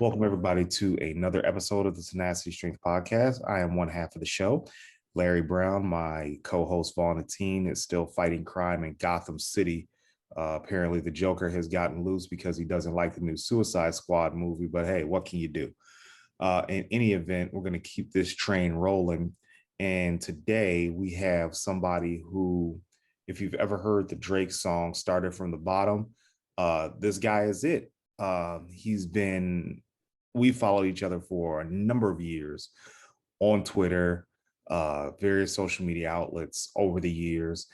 Welcome, everybody, to another episode of the Tenacity Strength Podcast. I am one half of the show, Larry Brown. My co-host Vaughn Atteen is still fighting crime in Gotham City. Apparently, the Joker has gotten loose because he doesn't like the new Suicide Squad movie. But hey, what can you do? In any event, we're going to keep this train rolling. And today we have somebody who, if you've ever heard the Drake song "Started from the Bottom," this guy is it. We followed each other for a number of years on Twitter, various social media outlets over the years.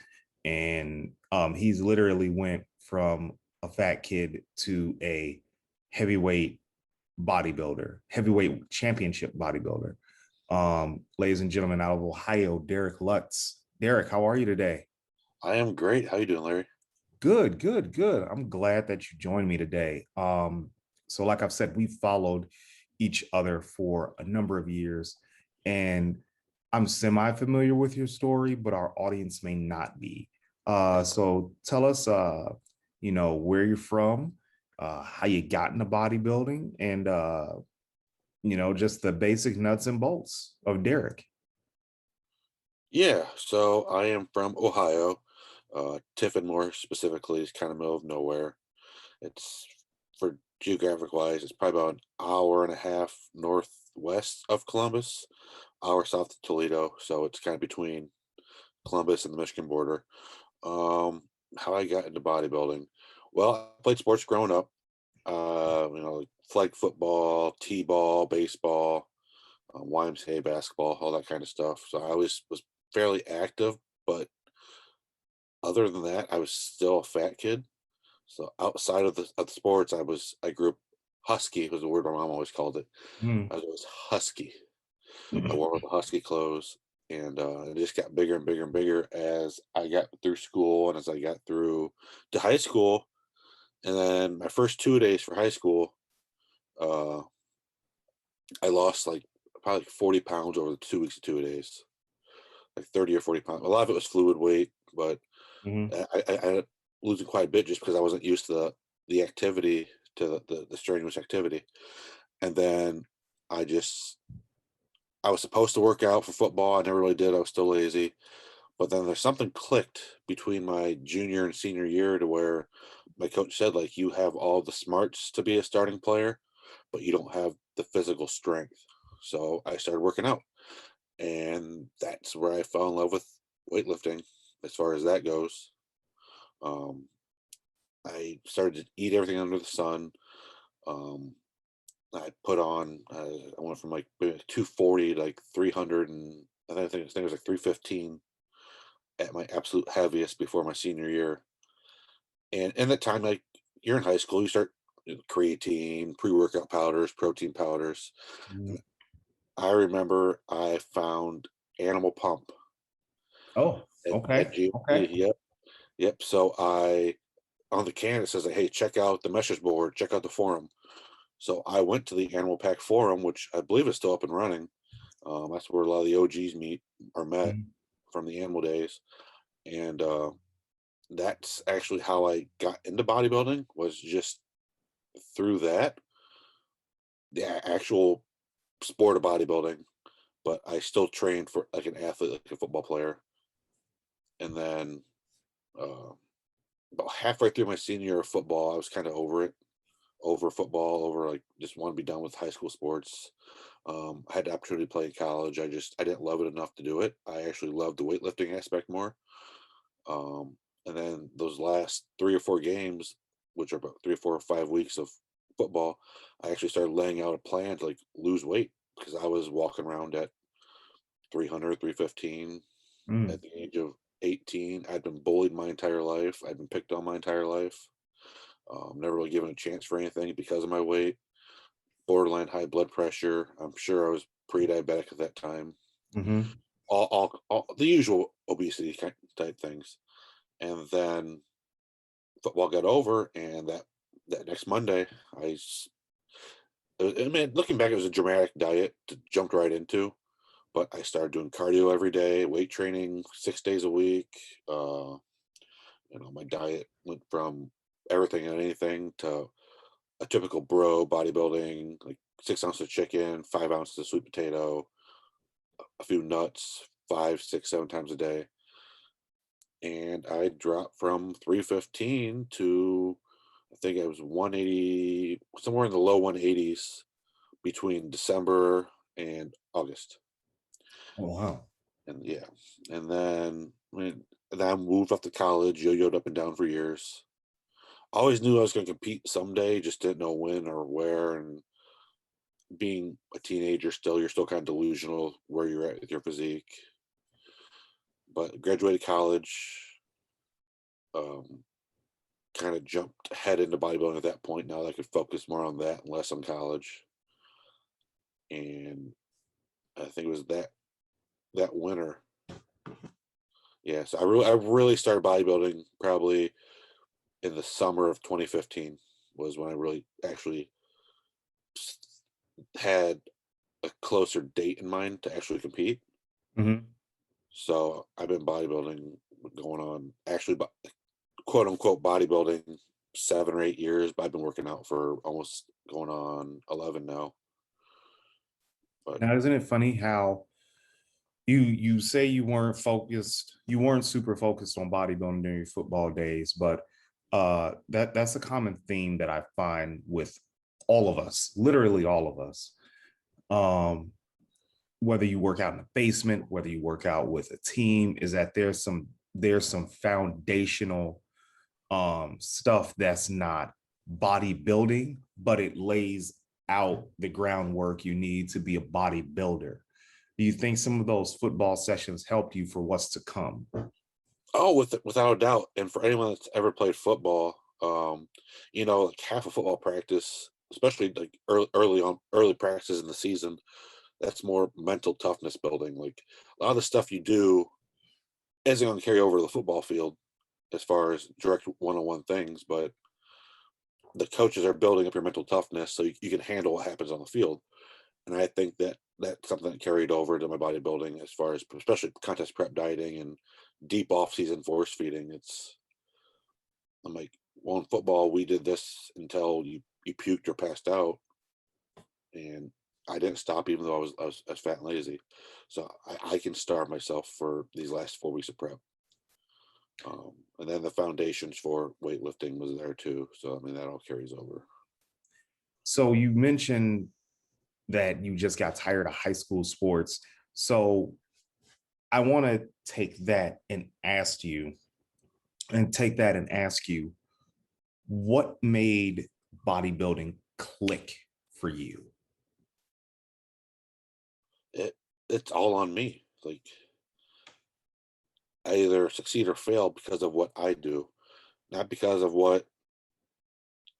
And he's literally went from a fat kid to a heavyweight heavyweight championship bodybuilder. Ladies and gentlemen, out of Ohio, Derek Lutz. Derek, how are you today? I am great. How you doing, Larry? Good, good, good. I'm glad that you joined me today. So like I've said, we followed each other for a number of years, and I'm semi-familiar with your story, but our audience may not be. So tell us, where you're from, how you got into bodybuilding, and just the basic nuts and bolts of Derek. Yeah, so I am from Ohio. Tiffin, more specifically, is kind of middle of nowhere. It's for geographic wise, it's probably about an hour and a half northwest of Columbus, hour south of Toledo. So it's kind of between Columbus and the Michigan border. How I got into bodybuilding. Well, I played sports growing up. Like flag football, t-ball, baseball, YMCA basketball, all that kind of stuff. So I was fairly active, but other than that, I was still a fat kid. So outside of the sports, I grew up husky was the word my mom always called it. Mm. I was always husky. I wore all the husky clothes, and it just got bigger and bigger and bigger as I got through school and as I got through to high school. And then my first 2 days for high school, uh, I lost like probably 40 pounds over the 2 weeks of 2 days, like 30 or 40 pounds. A lot of it was fluid weight, but Mhm. I ended up losing quite a bit just because I wasn't used to the activity, to the strenuous activity. And then I just, I was supposed to work out for football. I never really did. I was still lazy. But then there's something clicked between my junior and senior year to where my coach said, like, you have all the smarts to be a starting player, but you don't have the physical strength. So I started working out. And that's where I fell in love with weightlifting as far as that goes. Um, I started to eat everything under the sun. Um, I put on, I went from like 240 to like 300, and I think it was like 315 at my absolute heaviest before my senior year. And in that time, like, you're in high school, you start creatine, pre-workout powders, protein powders. Mhm. And I remember I found Animal Pump Oh, at okay. Okay. GOP. Yep. Yep. So on the can, it says, like, hey, check out the message board, check out the forum. So I went to the Animal Pack forum, which I believe is still up and running. That's where a lot of the OGs meet or met Mhm. from the animal days. And that's actually how I got into bodybuilding, was just through that, the actual sport of bodybuilding. But I still trained for like an athlete, like a football player. And then uh, about halfway through my senior year of football, I was kind of over it, over football, over like just want to be done with high school sports. I had the opportunity to play in college. I didn't love it enough to do it. I actually loved the weightlifting aspect more. And then those last 3 or 4 games, which are about 3 or 4 or 5 weeks of football, I actually started laying out a plan to like lose weight because I was walking around at 300, 315 Mm. at the age of 18. I'd been bullied my entire life. I'd been picked on my entire life. Never really given a chance for anything because of my weight. Borderline high blood pressure. I'm sure I was pre-diabetic at that time. Mhm. All the usual obesity type things. And then football got over, and that next Monday, I mean, looking back, it was a dramatic diet to jumped right into. But I started doing cardio every day, weight training 6 days a week. My diet went from everything and anything to a typical bro bodybuilding, like 6 ounces of chicken, 5 ounces of sweet potato, a few nuts, 5, 6, 7 times a day. And I dropped from 315 to, I think it was 180, somewhere in the low 180s between December and August. Oh, wow. And yeah, and then I moved off to college, yo-yoed up and down for years. Always knew I was going to compete someday, just didn't know when or where. And being a teenager, still, you're still kind of delusional where you're at with your physique. But graduated college, um, kind of jumped head into bodybuilding at that point. Now that I could focus more on that and less on college. And I think it was that winter. Yeah, so I really started bodybuilding probably in the summer of 2015 was when I really actually had a closer date in mind to actually compete. Hmm. So I've been bodybuilding going on actually quote unquote bodybuilding 7 or 8 years, but I've been working out for almost going on 11 now. But Now, isn't it funny how you say you weren't super focused on bodybuilding during your football days, but that's a common theme that I find with all of us, literally all of us. Um, whether you work out in the basement, whether you work out with a team, is that there's some foundational stuff that's not bodybuilding, but it lays out the groundwork you need to be a bodybuilder. Do you think some of those football sessions helped you for what's to come? oh, without a doubt, and for anyone that's ever played football, like half of football practice, especially like early practices in the season, that's more mental toughness building. Like a lot of the stuff you do isn't going to carry over to the football field as far as direct one-on-one things, but the coaches are building up your mental toughness so you can handle what happens on the field. And I think that that's something that carried over to my bodybuilding as far as especially contest prep dieting and deep off-season force feeding. I'm like, well, in football, we did this until you puked or passed out, and I didn't stop even though I was fat and lazy. So I can starve myself for these last 4 weeks of prep. And then the foundations for weightlifting was there too. So I mean that all carries over. So you mentioned that you just got tired of high school sports. So I want to take that and ask you, what made bodybuilding click for you? It it's all on me. Like I either succeed or fail because of what I do, not because of what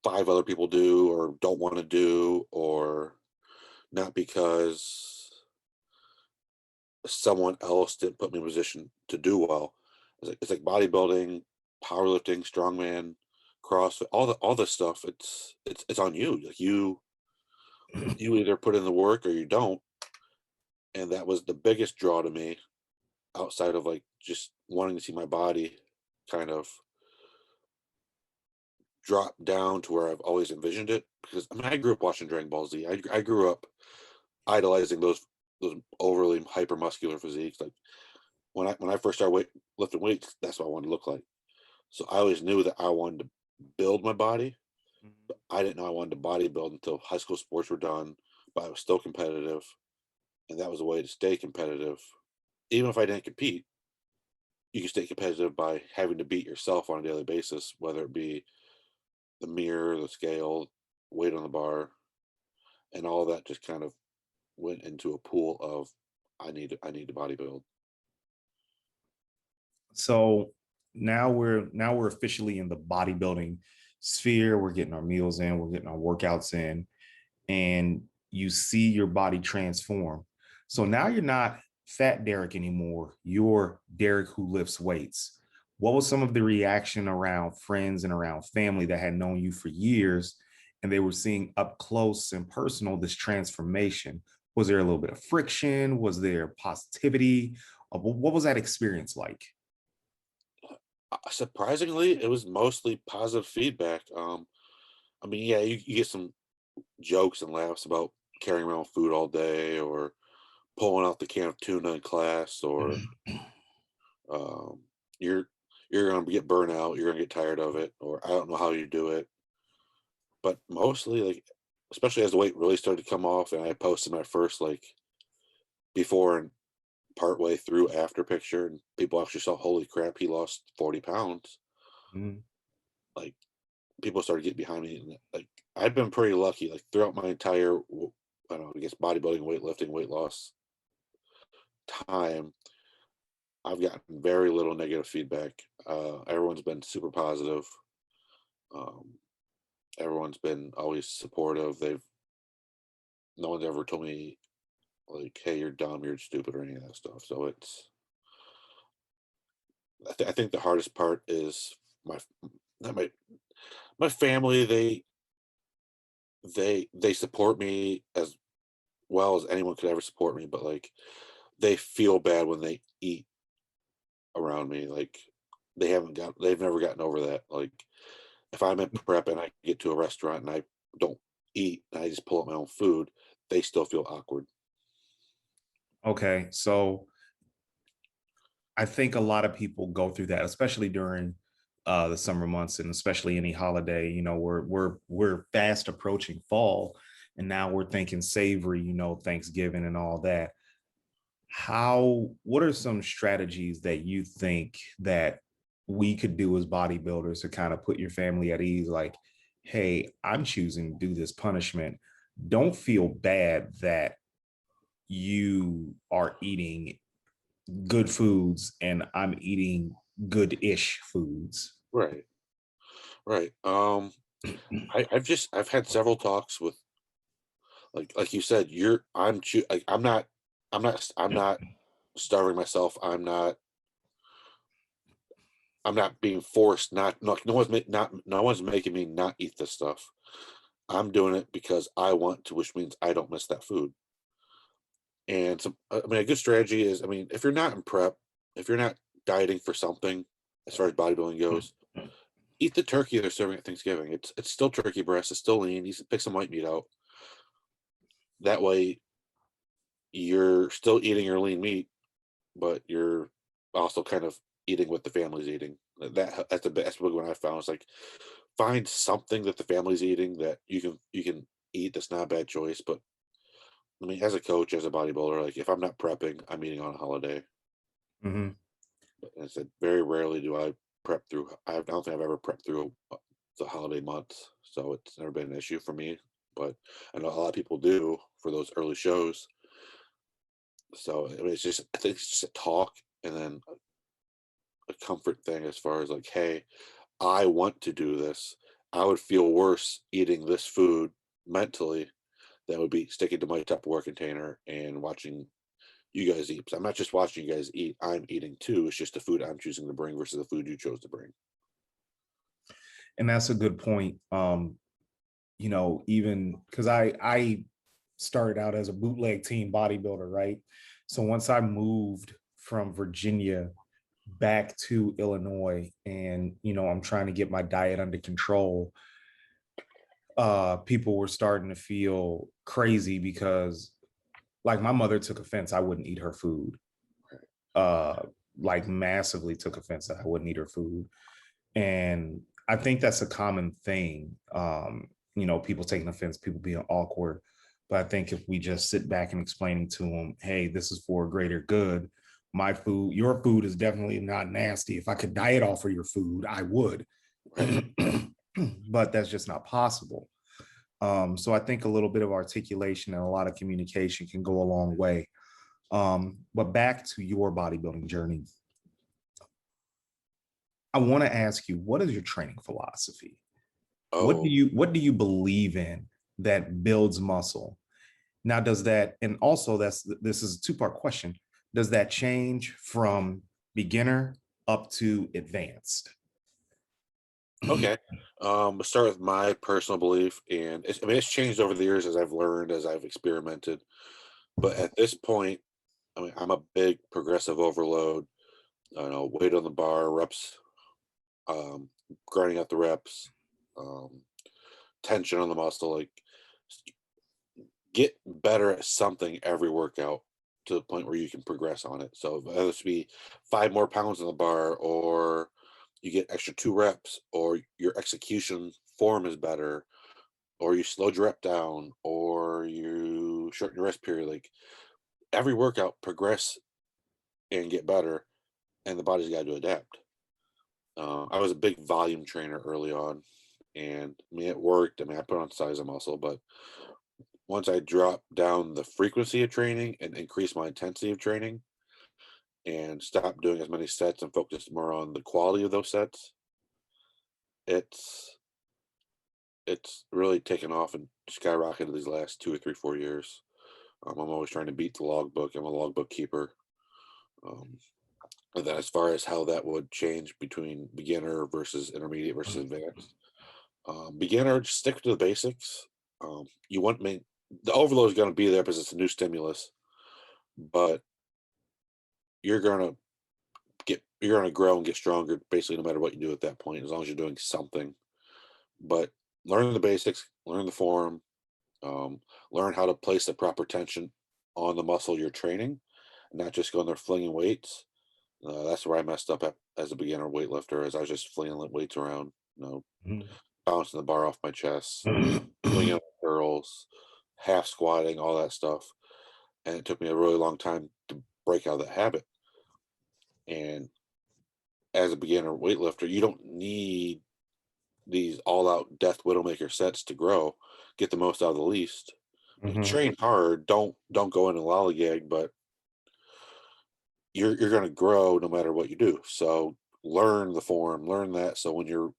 five other people do or don't want to do, or not because someone else didn't put me in a position to do well. It's like bodybuilding, powerlifting, strongman, CrossFit, all this stuff. It's on you. Like you either put in the work or you don't. And that was the biggest draw to me outside of like just wanting to see my body kind of drop down to where I've always envisioned it. Because I mean, I grew up watching Dragon Ball Z. I grew up idolizing those overly hyper muscular physiques. Like when I first started lifting weights, that's what I wanted to look like. So I always knew that I wanted to build my body. But I didn't know I wanted to bodybuild until high school sports were done, but I was still competitive, and that was a way to stay competitive. Even if I didn't compete, you can stay competitive by having to beat yourself on a daily basis, whether it be the mirror, the scale, weight on the bar, and all that just kind of went into a pool of I need to bodybuild. So now we're officially in the bodybuilding sphere. We're getting our meals in, we're getting our workouts in, and you see your body transform. So now you're not fat Derek anymore. You're Derek who lifts weights. What was some of the reaction around friends and around family that had known you for years and they were seeing up close and personal this transformation? Was there a little bit of friction? Was there positivity? What was that experience like? Surprisingly, it was mostly positive feedback. I mean, yeah, you get some jokes and laughs about carrying around food all day or pulling out the can of tuna in class, or um, you're you're gonna get burnout, you're gonna get tired of it, or I don't know how you do it. But mostly, like, especially as the weight really started to come off, and I posted my first like before and partway through after picture, and people actually saw, holy crap, he lost 40 pounds. Mhm. Like, people started getting behind me, and like I've been pretty lucky, like throughout my entire, I don't know, I guess bodybuilding, weightlifting, weight loss time, I've gotten very little negative feedback. Everyone's been super positive. Um, everyone's been always supportive. No one's ever told me like, "Hey, you're dumb, you're stupid," or any of that stuff. So I think the hardest part is my not my family. They support me as well as anyone could ever support me, but like they feel bad when they eat around me. Like they've never gotten over that. Like if I'm in prep and I get to a restaurant and I don't eat and I just pull up my own food, they still feel awkward. Okay, so I think a lot of people go through that, especially during the summer months, and especially any holiday. You know, we're fast approaching fall, and now we're thinking savory. You know, Thanksgiving and all that. What are some strategies that you think that we could do as bodybuilders to kind of put your family at ease? Like, hey, I'm choosing to do this punishment. Don't feel bad that you are eating good foods and I'm eating good-ish foods. Right. Right. I've had several talks with, like you said, like I'm not starving myself. I'm not being forced, not no one's not no one's making me not eat this stuff. I'm doing it because I want to, which means I don't miss that food. And so, I mean, a good strategy is, I mean, if you're not in prep, if you're not dieting for something, as far as bodybuilding goes, eat the turkey they're serving at Thanksgiving. It's still turkey breast. It's still lean. You can pick some white meat out. That way, you're still eating your lean meat, but you're also kind of eating what the family's eating. That's a big one I found. It's like find something that the family's eating that you can eat. That's not a bad choice. But I mean, as a coach, as a bodybuilder, like if I'm not prepping, I'm eating on a holiday. Mhm. But I said very rarely do I prep through. I don't think I've ever prepped through the holiday months, so it's never been an issue for me. But I know a lot of people do for those early shows. So I mean, I think it's just a talk and then a comfort thing as far as like, hey, I want to do this. I would feel worse eating this food mentally than would be sticking to my Tupperware container and watching you guys eat. 'Cause I'm not just watching you guys eat, I'm eating too. It's just the food I'm choosing to bring versus the food you chose to bring. And that's a good point. You know, even because I started out as a bootleg team bodybuilder, right? So once I moved from Virginia back to Illinois, and you know, I'm trying to get my diet under control, people were starting to feel crazy because like my mother took offense I wouldn't eat her food. Uh like massively took offense that I wouldn't eat her food. And I think that's a common thing. You know, people taking offense, people being awkward. But I think if we just sit back and explaining to them, hey, this is for a greater good. My food, your food is definitely not nasty. If I could diet off of your food, I would. Right. But that's just not possible. So I think a little bit of articulation and a lot of communication can go a long way. But back to your bodybuilding journey, I want to ask you, what is your training philosophy? Oh, What do you believe in that builds muscle? Now, does that, and also this is a two-part question. Does that change from beginner up to advanced? okay. Let's start with my personal belief, and I mean it's changed over the years as I've learned, as I've experimented. But at this point, I mean I'm a big progressive overload. I don't know, weight on the bar, reps, um, grinding out the reps, um, tension on the muscle. Like, get better at something every workout to the point where you can progress on it. So whether it's be 5 more pounds on the bar, or you get extra 2 reps, or your execution form is better, or you slowed your rep down, or you shorten your rest period. Like, every workout, progress and get better, and the body's got to adapt. I was a big volume trainer early on, and I mean, it worked. I mean, I put on size and muscle, but once I dropped down the frequency of training and increased my intensity of training and stopped doing as many sets and focused more on the quality of those sets, it's it's really taken off and skyrocketed these last 2 or 3, 4 years. I'm always trying to beat the logbook. I'm a logbook keeper. Um, and then as far as how that would change between beginner versus intermediate versus advanced, beginner, just stick to the basics. You want me the overload is going to be there because it's a new stimulus, but you're gonna you're gonna grow and get stronger basically no matter what you do at that point, as long as you're doing something. But learn the basics, learn the form, um, learn how to place the proper tension on the muscle you're training, and not just going there flinging weights. That's where I messed up as a beginner weightlifter, as I was just flinging weights around, bouncing the bar off my chest, flinging up curls, half squatting, all that stuff. And it took me a really long time to break out of that habit. And as a beginner weightlifter, you don't need these all-out death widowmaker sets to grow. Get the most out of the least. Train hard. Don't go into lollygag, but you're going to grow no matter what you do. So learn the form, learn that. So when you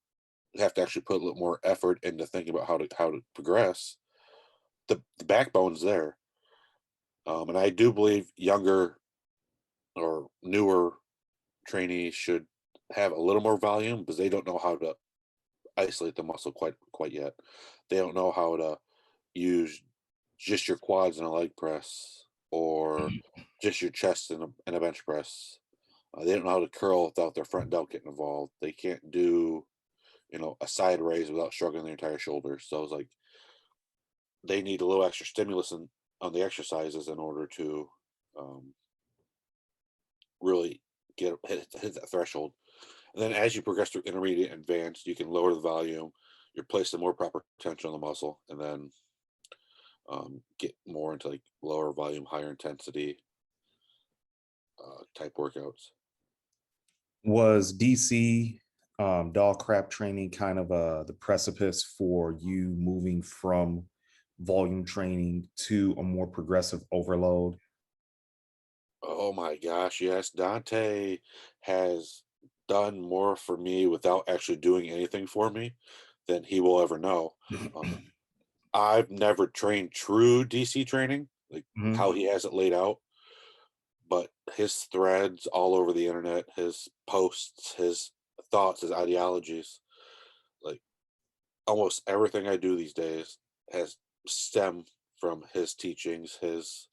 have to actually put a little more effort into thinking about how to progress, the backbone's there. And I do believe younger or newer trainees should have a little more volume because they don't know how to isolate the muscle quite yet. They don't know how to use just your quads in a leg press, or just your chest in a bench press. They don't know how to curl without their front delt getting involved. They can't do, a side raise without shrugging their entire shoulders. So it's like they need a little extra stimulus on the exercises in order to um, really hit that threshold. And then as you progress through intermediate and advanced, you can lower the volume, you're placing more proper tension on the muscle, and then get more into like lower volume, higher intensity type workouts. Was DC dog crap training kind of the precipice for you moving from volume training to a more progressive overload? Oh my gosh, yes. Dante has done more for me without actually doing anything for me than he will ever know. Um, I've never trained true DC training, like how he has it laid out, but his threads all over the internet, his posts, his thoughts, his ideologies, like almost everything I do these days has stemmed from his teachings, his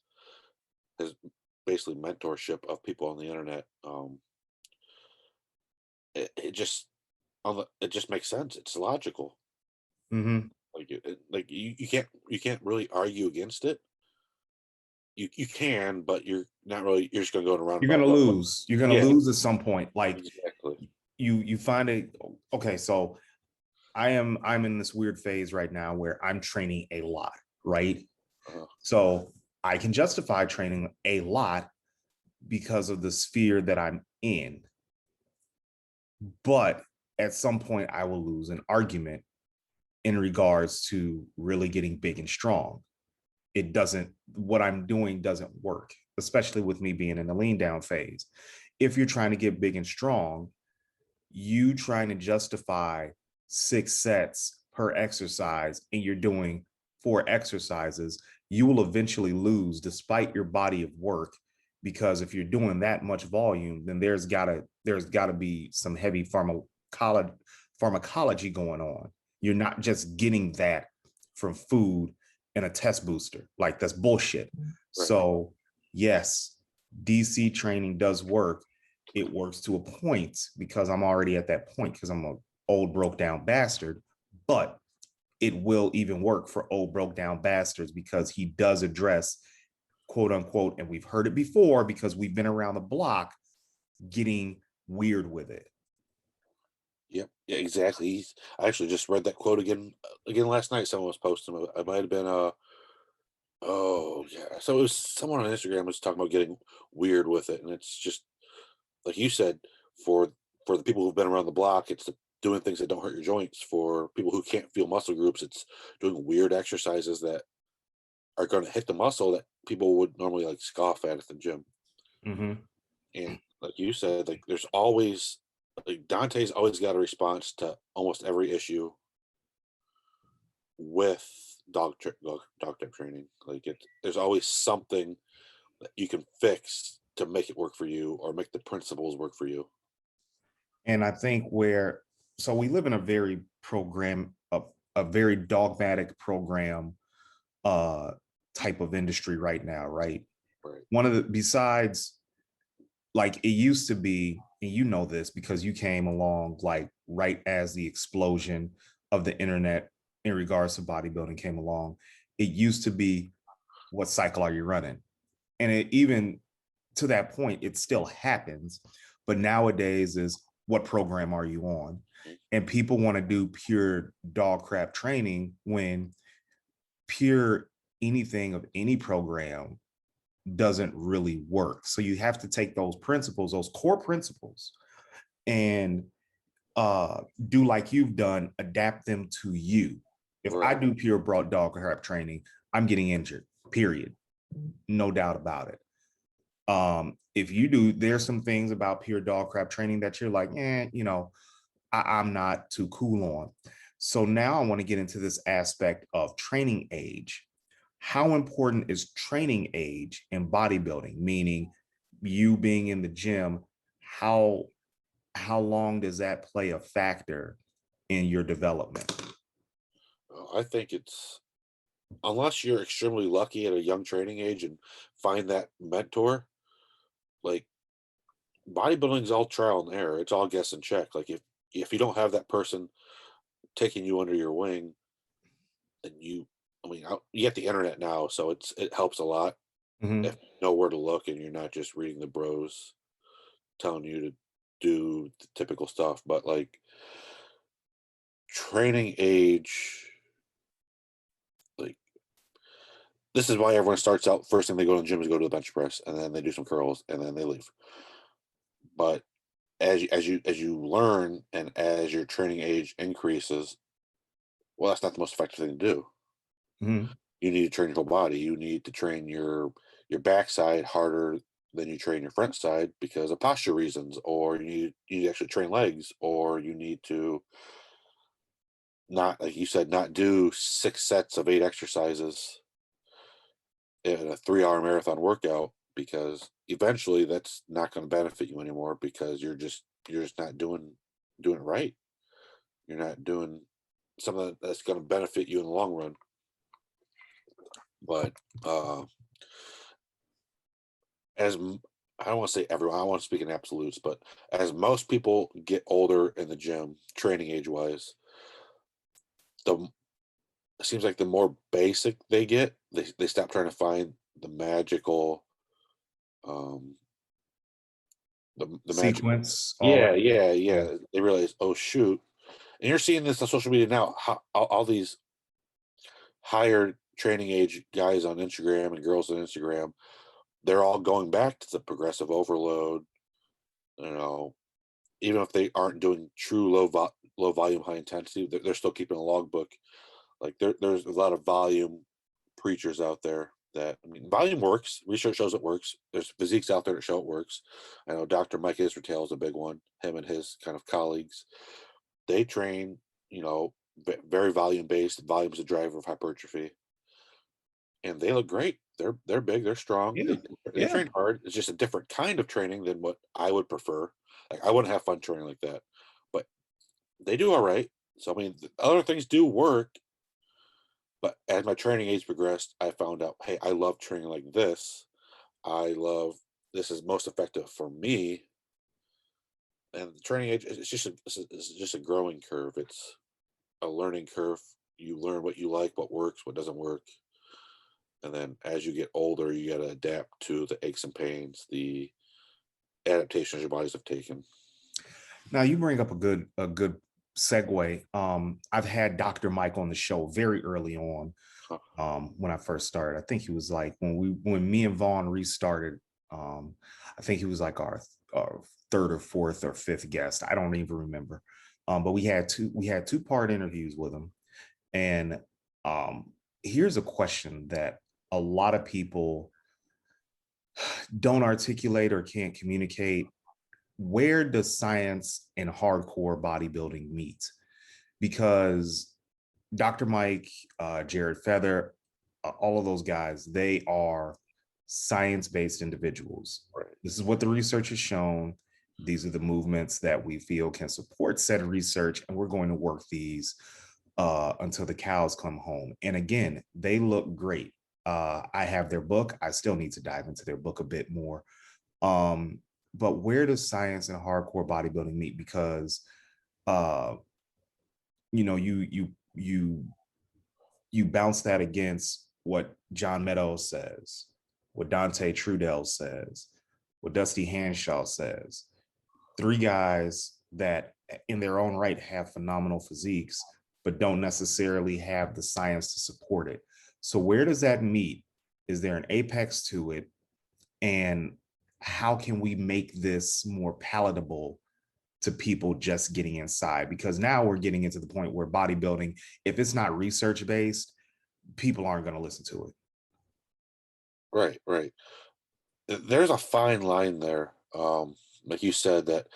basically mentorship of people on the internet. It just it just makes sense. It's logical. Mm-hmm. Like like you can't really argue against it. You can, but you're not really. You're just gonna go in a You're gonna roundabout. lose. You're gonna Yeah, lose at some point. Like exactly. you find it. Okay, so I'm in this weird phase right now where I'm training a lot, right? Uh, So I can justify training a lot because of the sphere that I'm in. But at some point, I will lose an argument in regards to really getting big and strong. It doesn't, what I'm doing doesn't work, especially with me being in the lean down phase. If you're trying to get big and strong, you trying to justify 6 sets per exercise and you're doing 4 exercises, you will eventually lose despite your body of work, because if you're doing that much volume, then there's gotta be some heavy pharmacology going on. You're not just getting that from food and a test booster. Like, that's bullshit. right. So yes, DC training does work. It works to a point because I'm already at that point because I'm an old broke down bastard. But it will even work for old broke down bastards, because he does address, quote unquote, and we've heard it before because we've been around the block, getting weird with it. Yep. Yeah, exactly. I actually just read that quote again last night. Someone was posting it. I might have been oh yeah. So it was someone on Instagram was talking about getting weird with it. And it's just like you said, for for the people who've been around the block, it's doing things that don't hurt your joints. For people who can't feel muscle groups, it's doing weird exercises that are going to hit the muscle that people would normally like scoff at the gym. Mm-hmm. And like you said, like there's always like Dante's always got a response to almost every issue with dog tip training. Like there's always something that you can fix to make it work for you or make the principles work for you. And I think so we live in a very a very dogmatic program uh type of industry right now, right? Right. One of the, besides, like, it used to be, and you know this because you came along like right as the explosion of the internet in regards to bodybuilding came along. It used to be, what cycle are you running? And it even, to that point, it still happens, but nowadays is, what program are you on? Mhm. And people want to do pure dog crap training, when pure anything of any program doesn't really work. So you have to take those principles, those core principles, and do like you've done, adapt them to you. If I Right. do pure broad dog crap training, I'm getting injured, period. No doubt about it. If you do, there's some things about pure dog crap training that you're like, I'm not too cool on. So now I want to get into this aspect of training age. How important is training age in bodybuilding? Meaning, you being in the gym, how long does that play a factor in your development? I think it's unless you're extremely lucky at a young training age and find that mentor, like bodybuilding's all trial and error. It's all guess and check. Like if you don't have that person taking you under your wing, then I mean, you get the internet now, so it helps a lot if Mm-hmm. you know where to look and you're not just reading the bros telling you to do the typical stuff. But like training age, like this is why everyone starts out first thing they go to the gym is go to the bench press and then they do some curls and then they leave. But as you learn and as your training age increases, well, that's not the most effective thing to do. Mm-hmm. You need to train your whole body. You need to train your backside harder than you train your front side because of posture reasons, or you need to actually train legs, or you need to not, like you said, not do 6 sets of 8 exercises in a 3-hour marathon workout because eventually that's not going to benefit you anymore because you're just not doing it right. You're not doing something that's going to benefit you in the long run. But as I don't want to say everyone, I want to speak in absolutes, but as most people get older in the gym, training age wise, the it seems like the more basic they get, they stop trying to find the magical, um, the magical. Sequence, all Yeah, that. yeah, Yeah. yeah. They realize, oh shoot, and you're seeing this on social media now. How all these higher training age guys on Instagram and girls on Instagram, they're all going back to the progressive overload. You know, even if they aren't doing true low volume, high intensity, they're still keeping a logbook. Like there's a lot of volume preachers out there that I mean, volume works. Research shows it works. There's physiques out there that show it works. I know Dr. Mike Israetel is a big one. Him and his kind of colleagues, they train, very volume based. Volume is a driver of hypertrophy, and they look great. They're big. They're strong. Yeah. They Yeah. train hard. It's just a different kind of training than what I would prefer. Like I wouldn't have fun training like that, but they do all right. So I mean, other things do work, but as my training age progressed, I found out, hey, I love training like this. I love this is most effective for me. And the training age it's just a growing curve. It's a learning curve You learn what you like, what works, what doesn't work. And then as you get older, you got to adapt to the aches and pains, the adaptations your bodies have taken. Now you bring up a good segue. I've had Dr. Mike on the show very early on, Huh. when I first started. I think he was like when me and Vaughn restarted. Um, I think he was like our third or fourth or fifth guest. I don't even remember. But we had two-part interviews with him. And um, here's a question that a lot of people don't articulate or can't communicate. Where does science and hardcore bodybuilding meet? Because Dr. Mike, Jared Feather, all of those guys, they are science-based individuals. Right. This is what the research has shown. These are the movements that we feel can support said research, and we're going to work these until the cows come home. And again, they look great. I have their book. I still need to dive into their book a bit more. Um, but where does science and hardcore bodybuilding meet? Because uh, you know, you bounce that against what John Meadows says, what Dante Trudell says, what Dusty Hanshaw says. Three guys that in their own right have phenomenal physiques, but don't necessarily have the science to support it. So where does that meet? Is there an apex to it? And how can we make this more palatable to people just getting inside? Because now we're getting into the point where bodybuilding, if it's not research based, people aren't going to listen to it. Right, right. There's a fine line there. Like you said, that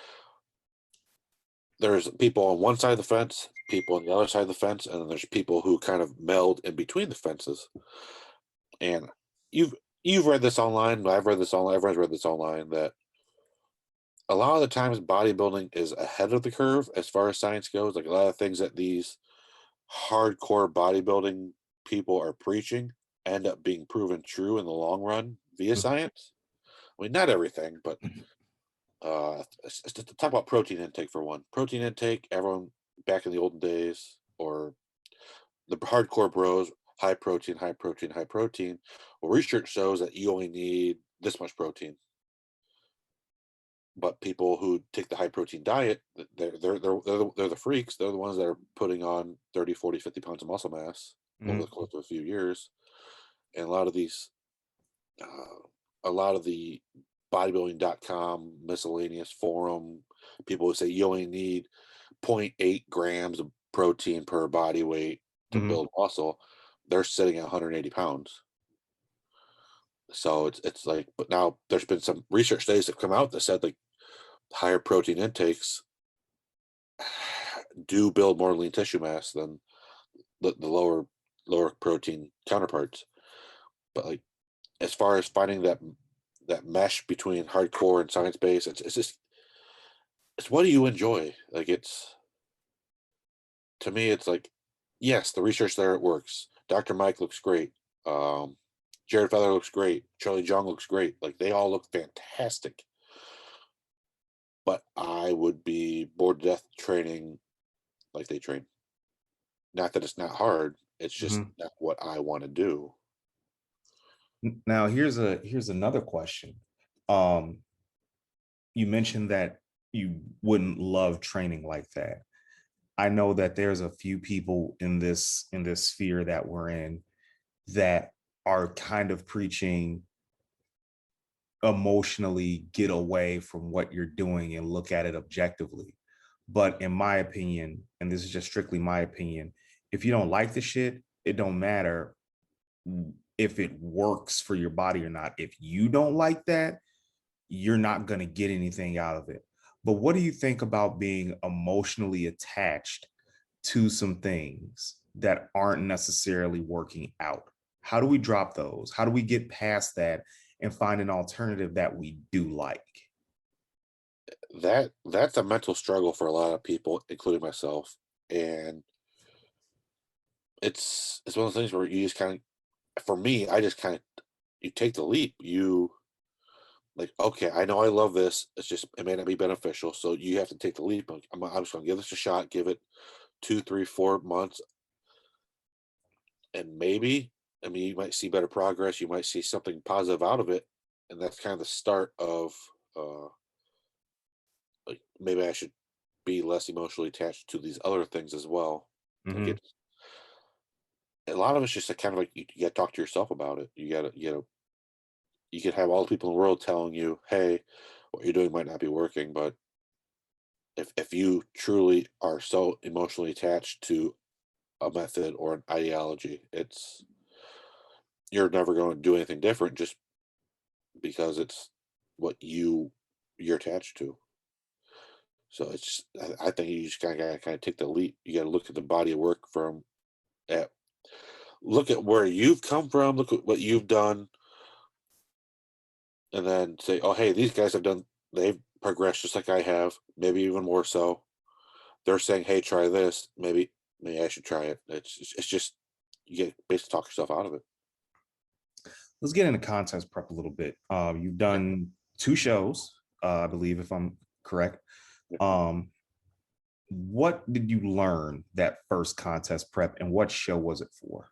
there's people on one side of the fence, people on the other side of the fence, and then there's people who kind of meld in between the fences. And you've you've read this online, I've read this online, everyone's read this online, that a lot of the times bodybuilding is ahead of the curve as far as science goes. Like a lot of things that these hardcore bodybuilding people are preaching end up being proven true in the long run via science. I mean, not everything, but to talk about protein intake for one. Protein intake, everyone back in the olden days, or the hardcore bros, high protein, high protein, high protein. Well, research shows that you only need this much protein. But people who take the high protein diet, they're the freaks. They're the ones that are putting on 30, 40, 50 pounds of muscle mass over the Mhm. course of a few years. And a lot of these, a lot of the bodybuilding.com miscellaneous forum people who say you only need zero 0.8 grams of protein per body weight to Mhm. build muscle, they're sitting at 180 pounds. So it's like, but now there's been some research studies that come out that said like higher protein intakes do build more lean tissue mass than the lower protein counterparts. But like as far as finding that mesh between hardcore and science based, it's just it's what do you enjoy? Like it's to me, it's like yes, the research there it works. Dr. Mike looks great. Um, Jared Feather looks great. Charlie Jung looks great. Like they all look fantastic. But I would be bored to death training like they train. Not that it's not hard. It's just Mhm. not what I want to do. Now here's another question. Um, you mentioned that you wouldn't love training like that. I know that there's a few people in this sphere that we're in that are kind of preaching emotionally get away from what you're doing and look at it objectively. But in my opinion, and this is just strictly my opinion, if you don't like the shit, it don't matter if it works for your body or not. If you don't like that, you're not going to get anything out of it. But what do you think about being emotionally attached to some things that aren't necessarily working out? How do we drop those? How do we get past that and find an alternative that we do like? That's a mental struggle for a lot of people, including myself. And it's one of those things where you just kind of, for me, I just kind of you take the leap. You like, okay, I know I love this. It's just it may not be beneficial, so you have to take the leap. Like, I'm just going to give this a shot. Give it 2, 3, 4 months. And maybe, I mean, you might see better progress. You might see something positive out of it, and that's kind of the start of like maybe I should be less emotionally attached to these other things as well. Like Hmm. it's a lot of it's just a kind of like you got to talk to yourself about it. You could have all the people in the world telling you, "Hey, what you're doing might not be working," but if you truly are so emotionally attached to a method or an ideology, it's you're never going to do anything different just because it's what you're attached to. So it's just, I think you just kind of take the leap. You got to look at the body of work from at look at where you've come from, look at what you've done, and then say, "Oh, hey, these guys have done. They've progressed just like I have, maybe even more so. They're saying, hey, try this. Maybe I should try it.' It's just you get basically talk yourself out of it." Let's get into contest prep a little bit. You've Yeah. done two shows, I believe, if I'm correct. Yeah. Um, what did you learn that first contest prep, and what show was it for?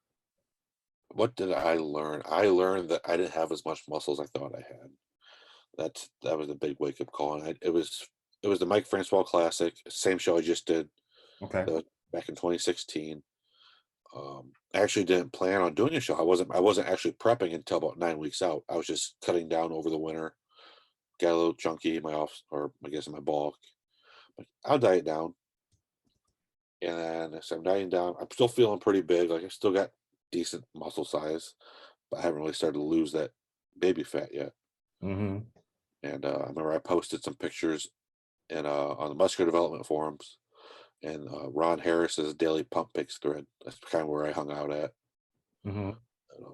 What did I learn? I learned that I didn't have as much muscle as I thought I had. That was a big wake up call, and it was the Mike Francois Classic, same show I just did Okay. back in 2016. I actually didn't plan on doing a show. I wasn't actually prepping until about 9 weeks out. I was just cutting down over the winter, got a little chunky in my off, or I guess in my bulk. Like, I'll diet down, and then as I'm dieting down, I'm still feeling pretty big. Like I still got decent muscle size, but I haven't really started to lose that baby fat yet. Hmm. And I remember I posted some pictures and on the muscular development forums and Ron Harris's daily pump pics thread. That's kind of where I hung out at. Hmm. And,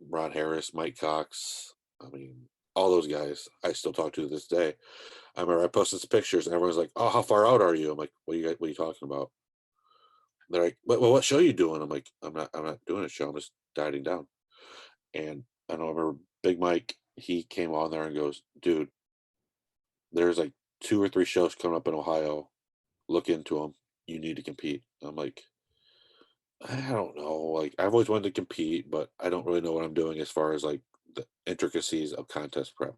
Ron Harris, Mike Cox. I mean, all those guys I still talk to this day. I remember I posted some pictures and everyone's like, "Oh, how far out are you?" I'm like, What are you talking about?" They're like, "Well, what show are you doing?" I'm like, I'm not doing a show. I'm just dieting down." And I know I remember Big Mike. He came on there and goes, "Dude, there's like 2 or 3 shows coming up in Ohio. Look into them. You need to compete." I'm like, I don't know. Like, I've always wanted to compete, but I don't really know what I'm doing as far as like the intricacies of contest prep.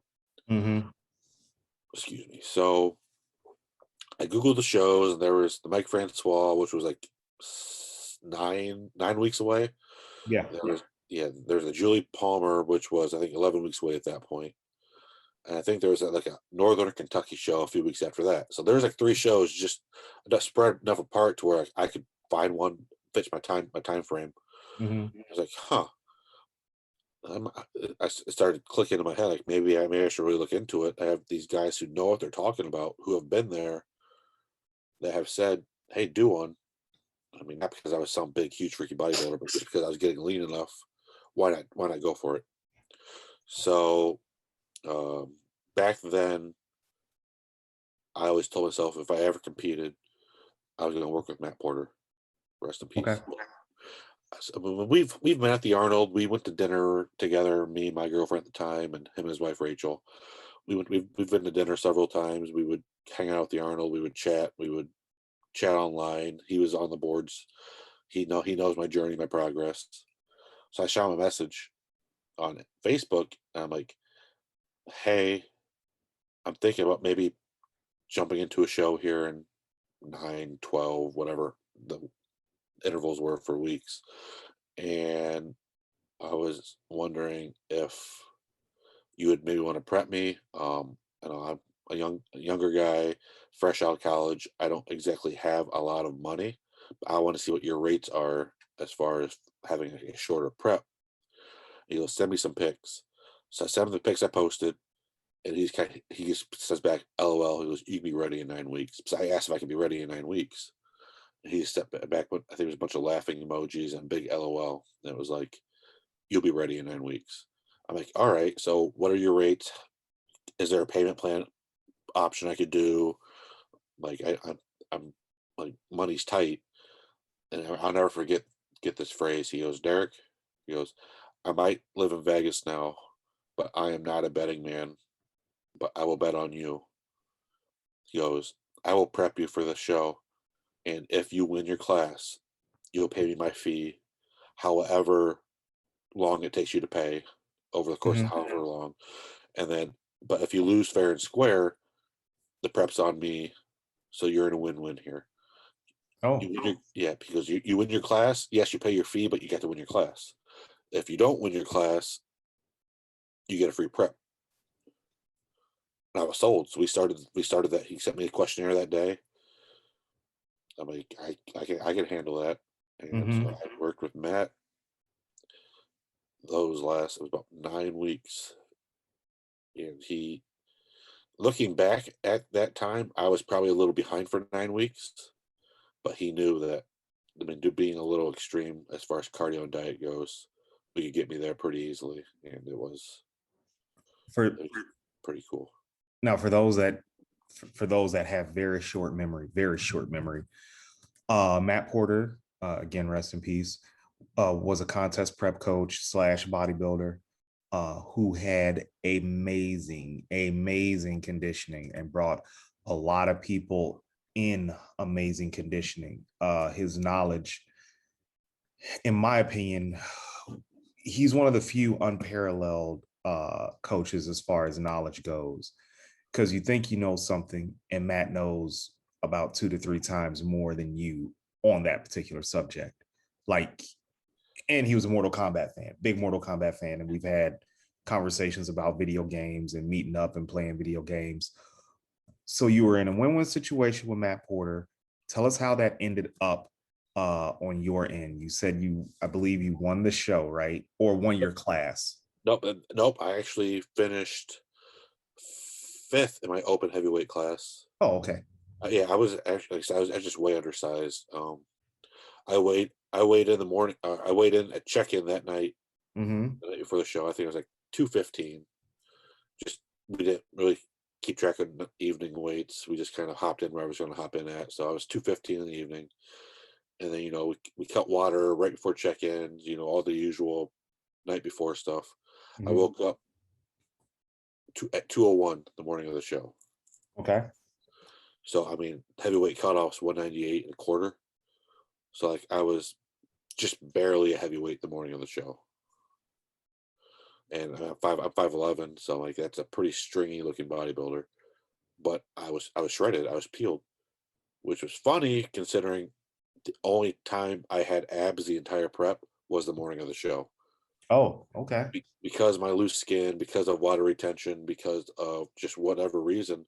Hmm. Excuse me. So I Googled the shows, and there was the Mike Francois, which was like 9 weeks away. Yeah. There was, yeah, there's a Julie Palmer, which was I think 11 weeks away at that point. And I think there was like a Northern Kentucky show a few weeks after that. So there's like 3 shows just enough spread enough apart to where I could find one fits my time frame. Hmm. I was like, huh. It started clicking in my head like maybe I should really look into it. I have these guys who know what they're talking about, who have been there, that have said, "Hey, do one." I mean, not because I was some big, huge, freaky bodybuilder, but just because I was getting lean enough. Why not? Why not go for it? So um, back then, I always told myself if I ever competed, I was going to work with Matt Porter. Rest in Okay. peace. So when we've met at the Arnold. We went to dinner together, me and my girlfriend at the time, and him and his wife Rachel. We've been to dinner several times. We would hang out at the Arnold. We would chat. We would chat online. He was on the boards. He knows my journey, my progress. So I shot him a message on Facebook. And I'm like, "Hey, I'm thinking about maybe jumping into a show here in 9, 12, whatever the intervals were for weeks, and I was wondering if you would maybe want to prep me. I know I'm a younger guy, fresh out of college. I don't exactly have a lot of money. But I want to see what your rates are as far as having a shorter prep." He'll send me some pics. So I sent him the pics I posted, and he just says back, "LOL." He goes, "You can be ready in 9 weeks." So I asked if I could be ready in 9 weeks. And he stepped back, but I think it was a bunch of laughing emojis and big LOL. And it was like, "You'll be ready in 9 weeks." I'm like, "All right. So what are your rates? Is there a payment plan option I could do?" Like I'm like money's tight, and I'll never get this phrase. He goes, "Derek," he goes, "I might live in Vegas now, but I am not a betting man. But I will bet on you." He goes, "I will prep you for the show, and if you win your class, you'll pay me my fee. however long it takes you to pay over the course of however long. And then, but if you lose fair and square, the prep's on me. So you're in a win-win here. Oh. Yeah, because you win your class. Yes, you pay your fee, but you get to win your class. If you don't win your class, you get a free prep. And I was sold. So we started that. He sent me a questionnaire that day. I'm like, I can handle that. And so I worked with Matt. It was about 9 weeks. And looking back at that time, I was probably a little behind for 9 weeks, but he knew that, I mean, being a little extreme as far as cardio and diet goes, we could get me there pretty easily. And For it was pretty cool. now, for those that have very short memory, Matt Porter, again, rest in peace, was a contest prep coach slash bodybuilder, who had amazing conditioning and brought a lot of people in amazing conditioning. His knowledge, in my opinion, he's one of the few unparalleled coaches as far as knowledge goes. Because you think you know something, and Matt knows about 2 to 3 times more than you on that particular subject. Like, and he was a Mortal Kombat fan, big Mortal Kombat fan, and we've had conversations about video games and meeting up and playing video games. So you were in a win-win situation with Matt Porter. Tell us how that ended up on your end. You said I believe you won the show, right? Or won your class. Nope. I actually finished 5th in my open heavyweight class. Oh, okay. Yeah, I was actually, I was just way undersized. I weighed in the morning. I weighed in at check-in that night, Mm-hmm. the night before the show. I think it was like 215. Just we didn't really keep track of evening weights. We just kind of hopped in where I was going to hop in at. So I was 215 in the evening, and then we cut water right before check-in. All the usual night before stuff. I Mm-hmm. woke up at 2:01 the morning of the show. Okay. So I mean, heavyweight cutoffs 198 and a quarter. So like I was just barely a heavyweight the morning of the show. And I'm 5'11", so like that's a pretty stringy looking bodybuilder. But I was shredded. I was peeled, which was funny considering the only time I had abs the entire prep was the morning of the show. Oh, okay. Because of my loose skin, because of water retention, because of just whatever reason,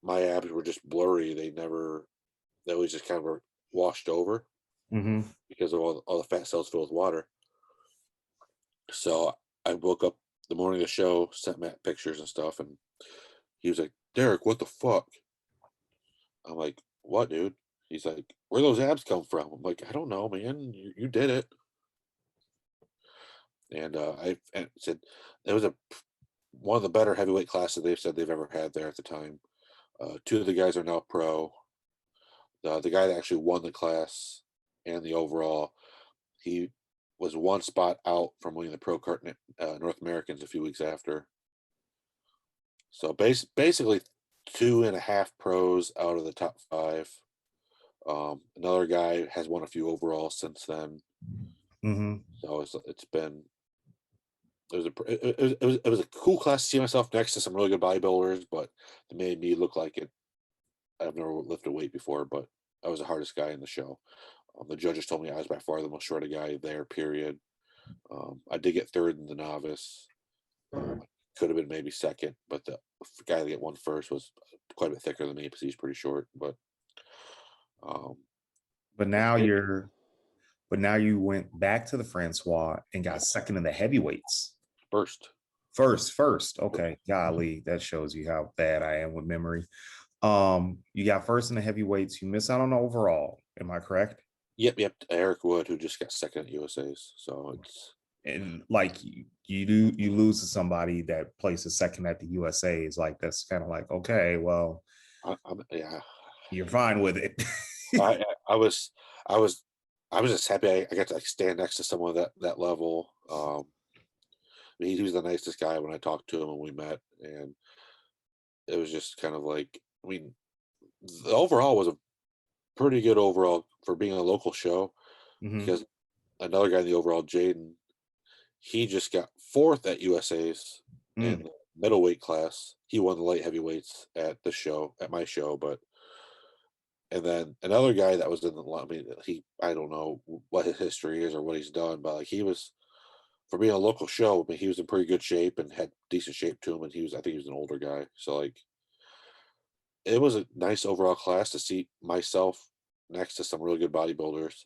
my abs were just blurry. They always just kind of washed over Mm-hmm. because of all the fat cells filled with water. So I woke up the morning of the show, sent Matt pictures and stuff, and he was like, "Derek, what the fuck?" I'm like, "What, dude?" He's like, "Where those abs come from?" I'm like, "I don't know, man. You did it." And I said it was one of the better heavyweight classes they've said they've ever had there at the time. Two of the guys are now pro. The guy that actually won the class and the overall, he was one spot out from winning the pro card North Americans a few weeks after. So basically, 2.5 pros out of the top 5. Another guy has won a few overalls since then. Mm-hmm. So it's been it was a cool class to see myself next to some really good bodybuilders, but it made me look like it. I've never lifted weight before, but I was the hardest guy in the show. The judges told me I was by far the most shredded guy there. Period. I did get third in the novice. Could have been maybe second, but the guy that won first was quite a bit thicker than me because he's pretty short. But um, But now you're but now you went back to the Francois and got second in the heavyweights. first, First. Okay. Golly, that shows you how bad I am with memory. You got first in the heavyweights. You miss out on the overall. Am I correct? yep, Eric Wood, who just got second at USA's. So it's And like you lose to somebody that places second at the USA is like that's kind of like okay, well, yeah. you're fine with it. I was I was I was just happy I got to like stand next to someone that level. I mean, he was the nicest guy when I talked to him when we met, and it was just kind of like, I mean, the overall was a pretty good overall for being a local show Hmm. because another guy in the overall, Jaden, he just got fourth at USA's in Mm. the middleweight class. He won the light heavyweights at my show, but and then another guy that was in the, I mean, I don't know what his history is or what he's done, but like he was, for being a local show, I mean, he was in pretty good shape and had decent shape to him, and I think he was an older guy. So like, it was a nice overall class to see myself next to some really good bodybuilders.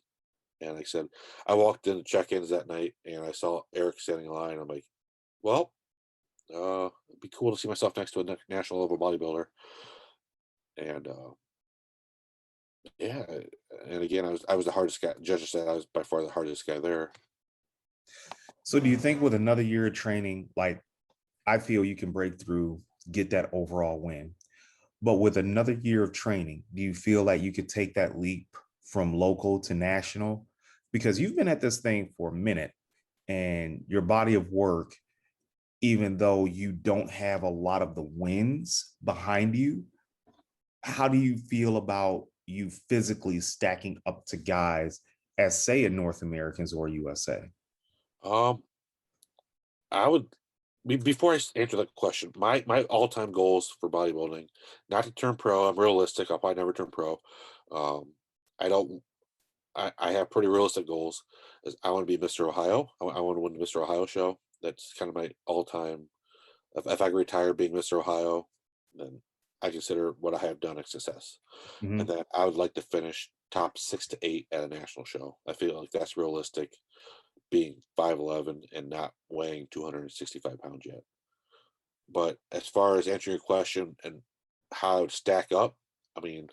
And like I said, I walked in to check-ins that night and I saw Eric standing in line. I'm like, well, it'd be cool to see myself next to a national level bodybuilder. And yeah, and again, I was the hardest guy. Judges said I was by far the hardest guy there. So do you think with another year of training, like I feel you can break through, get that overall win? But with another year of training, do you feel like you could take that leap from local to national? Because you've been at this thing for a minute and your body of work, even though you don't have a lot of the wins behind you, how do you feel about you physically stacking up to guys as, say, in North Americans or USA? Um, I would before I answer that question, my all time goals for bodybuilding, not to turn pro. I'm realistic. I'll probably never turn pro. Um, I don't. I have pretty realistic goals. Is I want to be Mr. Ohio. I want to win the Mr. Ohio show. That's kind of my all time. If I could retire being Mr. Ohio, then I consider what I have done a success. And Mhm. then I would like to finish top 6 to 8 at a national show. I feel like that's realistic, being 5'11" and not weighing 265 pounds yet. But as far as answering your question and how I would stack up, I mean,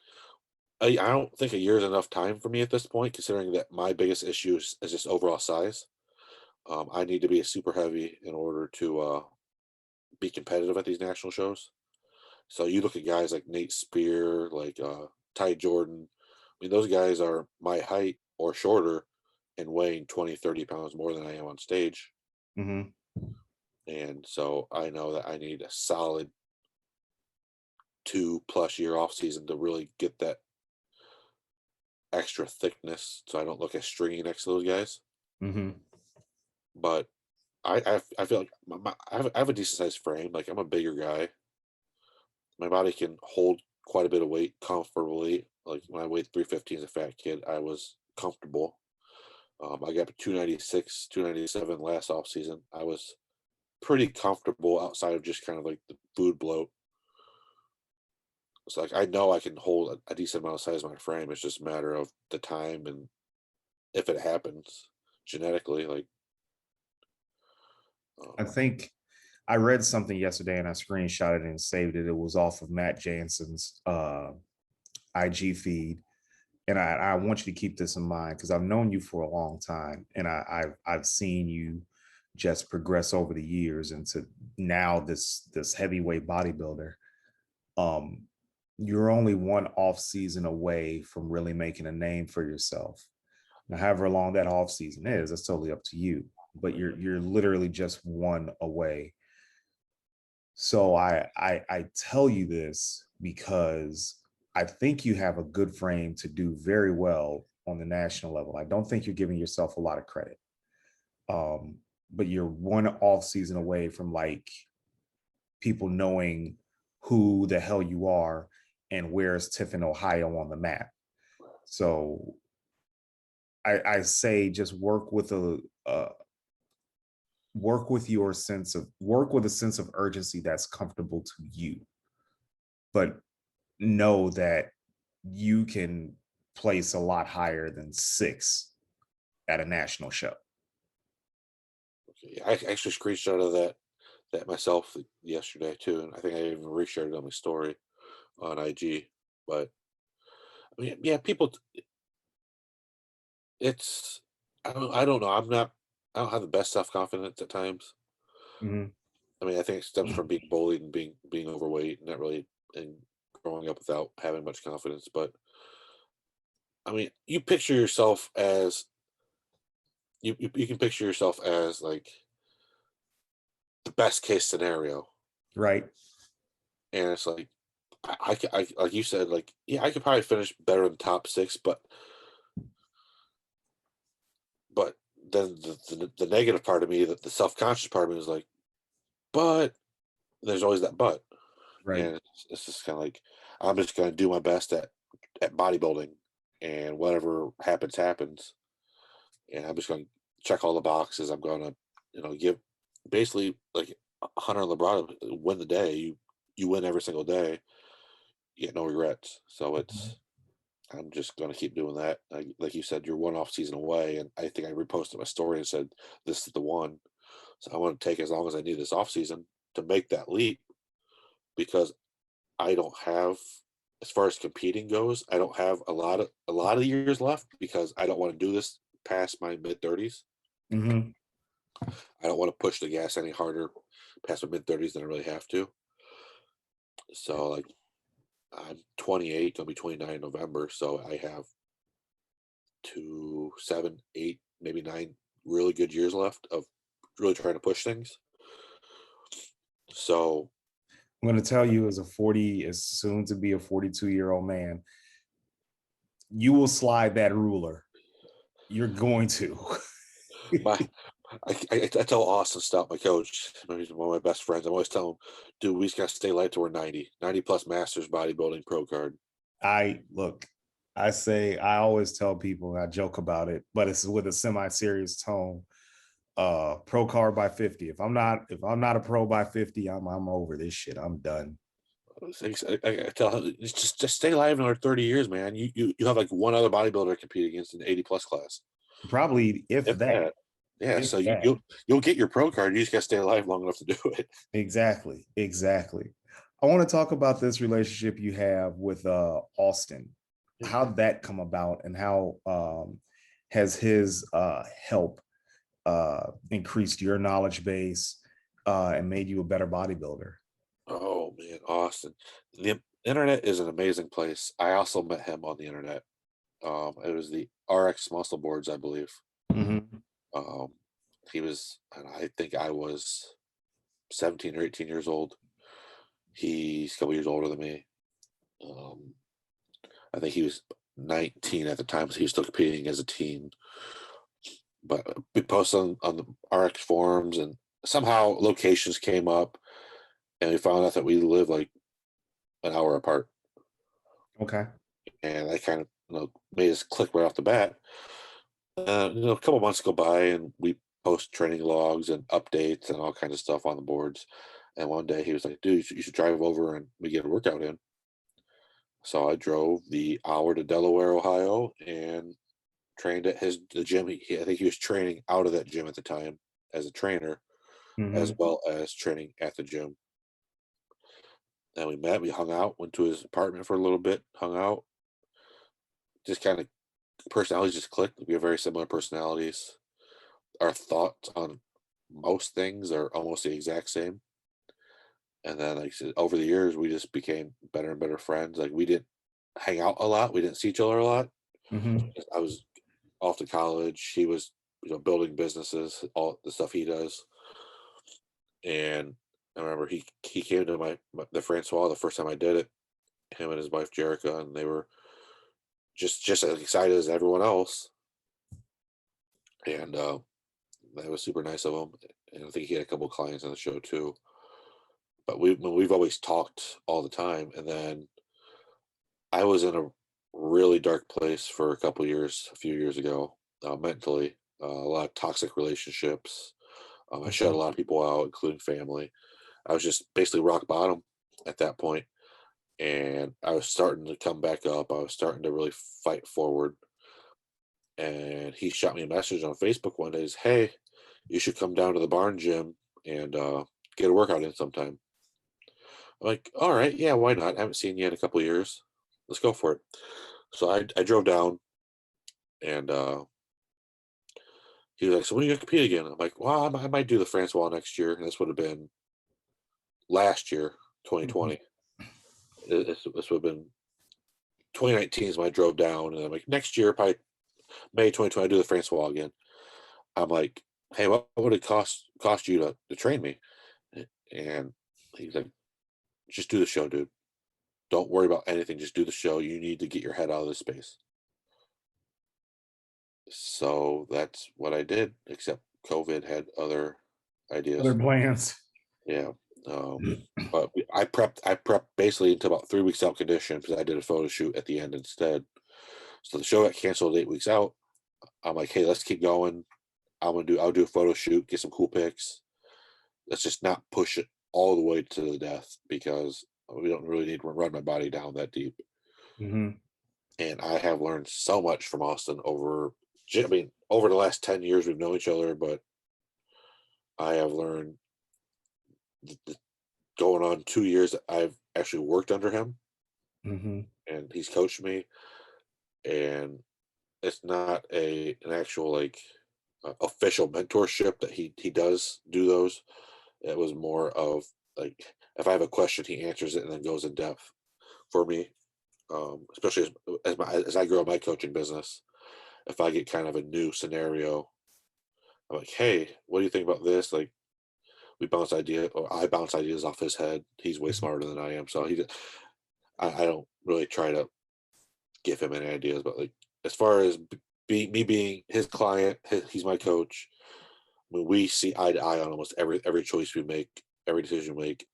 I don't think a year is enough time for me at this point, considering that my biggest issue is just overall size. I need to be a super heavy in order to be competitive at these national shows. So you look at guys like Nate Spear, like Ty Jordan. I mean, those guys are my height or shorter and weighing 20, 30 pounds more than I am on stage. Mhm. And so I know that I need a solid 2+ year off season to really get that extra thickness so I don't look as stringy next to those guys. Mhm. But I feel like I have a decent sized frame. Like I'm a bigger guy. My body can hold quite a bit of weight comfortably. Like when I weighed 315 as a fat kid, I was comfortable. I got to 296, 297 last off season. I was pretty comfortable outside of just kind of like the food bloat. It's like I know I can hold a decent amount of size in my frame. It's just a matter of the time and if it happens genetically. Like, I um, think I read something yesterday and I screenshot it and saved it. It was off of Matt Jansen's IG feed. And I want you to keep this in mind because I've known you for a long time and I've seen you just progress over the years into now this heavyweight bodybuilder. Um, you're only one off season away from really making a name for yourself. Now, however long that off season is, that's totally up to you. But you're literally just one away. So I tell you this because I think you have a good frame to do very well on the national level. I don't think you're giving yourself a lot of credit. Um, but you're one off season away from like people knowing who the hell you are and where's Tiffin, Ohio on the map. So I say just work with a sense of urgency that's comfortable to you, but know that you can place a lot higher than 6 at a national show. okay, I actually screenshotted that myself yesterday too, and I think I even reshared it on my story on IG. But I mean, yeah, it's I don't know. I don't have the best self confidence at times. Mhm. I mean, I think it stems from being bullied and being overweight and not really and growing up without having much confidence. But I mean, you picture yourself as you can picture yourself as like the best case scenario, Right. and it's like I like you said, like yeah, I could probably finish better in top 6, but then the negative part of me, that the self-conscious part of me is like, but there's always that but. Right. And it's just kind of like, I'm just going to do my best at bodybuilding, and whatever happens, happens. And I'm just going to check all the boxes. I'm going to, give basically like Hunter and Labrada, win the day. You win every single day. You get no regrets. So Mhm. I'm just going to keep doing that. Like you said, you're one off season away, and I think I reposted my story and said this is the one. So I want to take as long as I need this off season to make that leap, because I don't have, as far as competing goes, I don't have a lot of years left, because I don't want to do this past my mid 30s. Mhm. I don't want to push the gas any harder past my mid 30s than I really have to. So like, I'm 28, gonna be 29 in November, so I have 2, 7, 8, maybe 9 really good years left of really trying to push things. So I'm going to tell you, as a 40, as soon to be a 42-year-old man, you will slide that ruler. You're going to. my I tell Austin Stout, my coach, he's one of my best friends. I'm always telling him, dude, we just gotta stay light till we're 90 plus masters bodybuilding pro card. I look, I say, I always tell people, I joke about it, but it's with a semi-serious tone. Pro card by 50. If I'm not a pro by 50, I'm over this shit. I'm done. I tell him, just stay alive another 30 years, man. You have like one other bodybuilder to compete against in the 80 plus class, Probably if if that. that. Yeah, If so that. you'll get your pro card. You just gotta stay alive long enough to do it. Exactly. Exactly. I want to talk about this relationship you have with Austin. Yeah. How'd that come about, and how has his help increased your knowledge base and made you a better bodybuilder? Oh man, Austin. The internet is an amazing place. I also met him on the internet. It was the RX muscle boards, I believe. Mhm. Um, he was, and I think I was 17 or 18 years old. He's a couple years older than me. Um, I think he was 19 at the time, so he was still competing as a teen. But we posted on the RX forums, and somehow locations came up, and we found out that we live like an hour apart. Okay. And that kind of, made us click right off the bat. A couple months go by, and we post training logs and updates and all kinds of stuff on the boards. And one day he was like, "Dude, you should drive over and we get a workout in." So I drove the hour to Delaware, Ohio, and trained at the gym. I think he was training out of that gym at the time as a trainer, as Mhm. well as training at the gym. And we met, we hung out, went to his apartment for a little bit, hung out, just kind of personalities just clicked. We have very similar personalities. Our thoughts on most things are almost the exact same. And then, like I said, over the years, we just became better and better friends. Like, we didn't hang out a lot. We didn't see each other a lot. Mhm. I was off to college. He was, building businesses, all the stuff he does. And I remember he came to the Francois the first time I did it. Him and his wife Jerica, and they were just as excited as everyone else. And that was super nice of him. And I think he had a couple of clients on the show too. But we've always talked all the time. And then I was in a really dark place for a couple years, a few years ago, mentally. A lot of toxic relationships. I shut a Mhm. lot of people out, including family. I was just basically rock bottom at that point, and I was starting to come back up. I was starting to really fight forward. And he shot me a message on Facebook one day. He's, "Hey, you should come down to the barn gym and get a workout in sometime." I'm like, "All right, yeah, why not? I haven't seen you in a couple of years. Let's go for it." So I drove down, and he was like, "So when are you gonna compete again?" I'm like, "Well, I might do the Francois next year." And this would have been last year, Mhm. 2020. This would have been 2019 is when I drove down, and I'm like, next year, probably May 2020, I do the Francois again. I'm like, "Hey, what would it cost you to train me?" And he's like, "Just do the show, dude. Don't worry about anything. Just do the show. You need to get your head out of this space." So that's what I did, except COVID had other Other ideas. plans. Yeah. But I prepped basically until about 3 weeks out condition because I did a photo shoot at the end instead. So the show got canceled 8 weeks out. I'm like, hey, let's keep going. I'll do a photo shoot, get some cool pics. Let's just not push it all the way to the death because we don't really need to run my body down that deep. Hmm. And I have learned so much from Austin I mean, over the last 10 years we've known each other, but I have learned going on 2 years that I've actually worked under him Hmm. and he's coached me. And it's not an actual like official mentorship that he does do those. It was more of like if I have a question, he answers it and then goes in depth for me. Especially as I grow my coaching business, if I get kind of a new scenario, I'm like, hey, what do you think about this? Like we bounce idea or I bounce ideas off his head. He's way smarter than I am, so I don't really try to give him any ideas. But like as far as me being his client, he's my coach. I mean, we see eye to eye on almost every choice we make, every decision we make.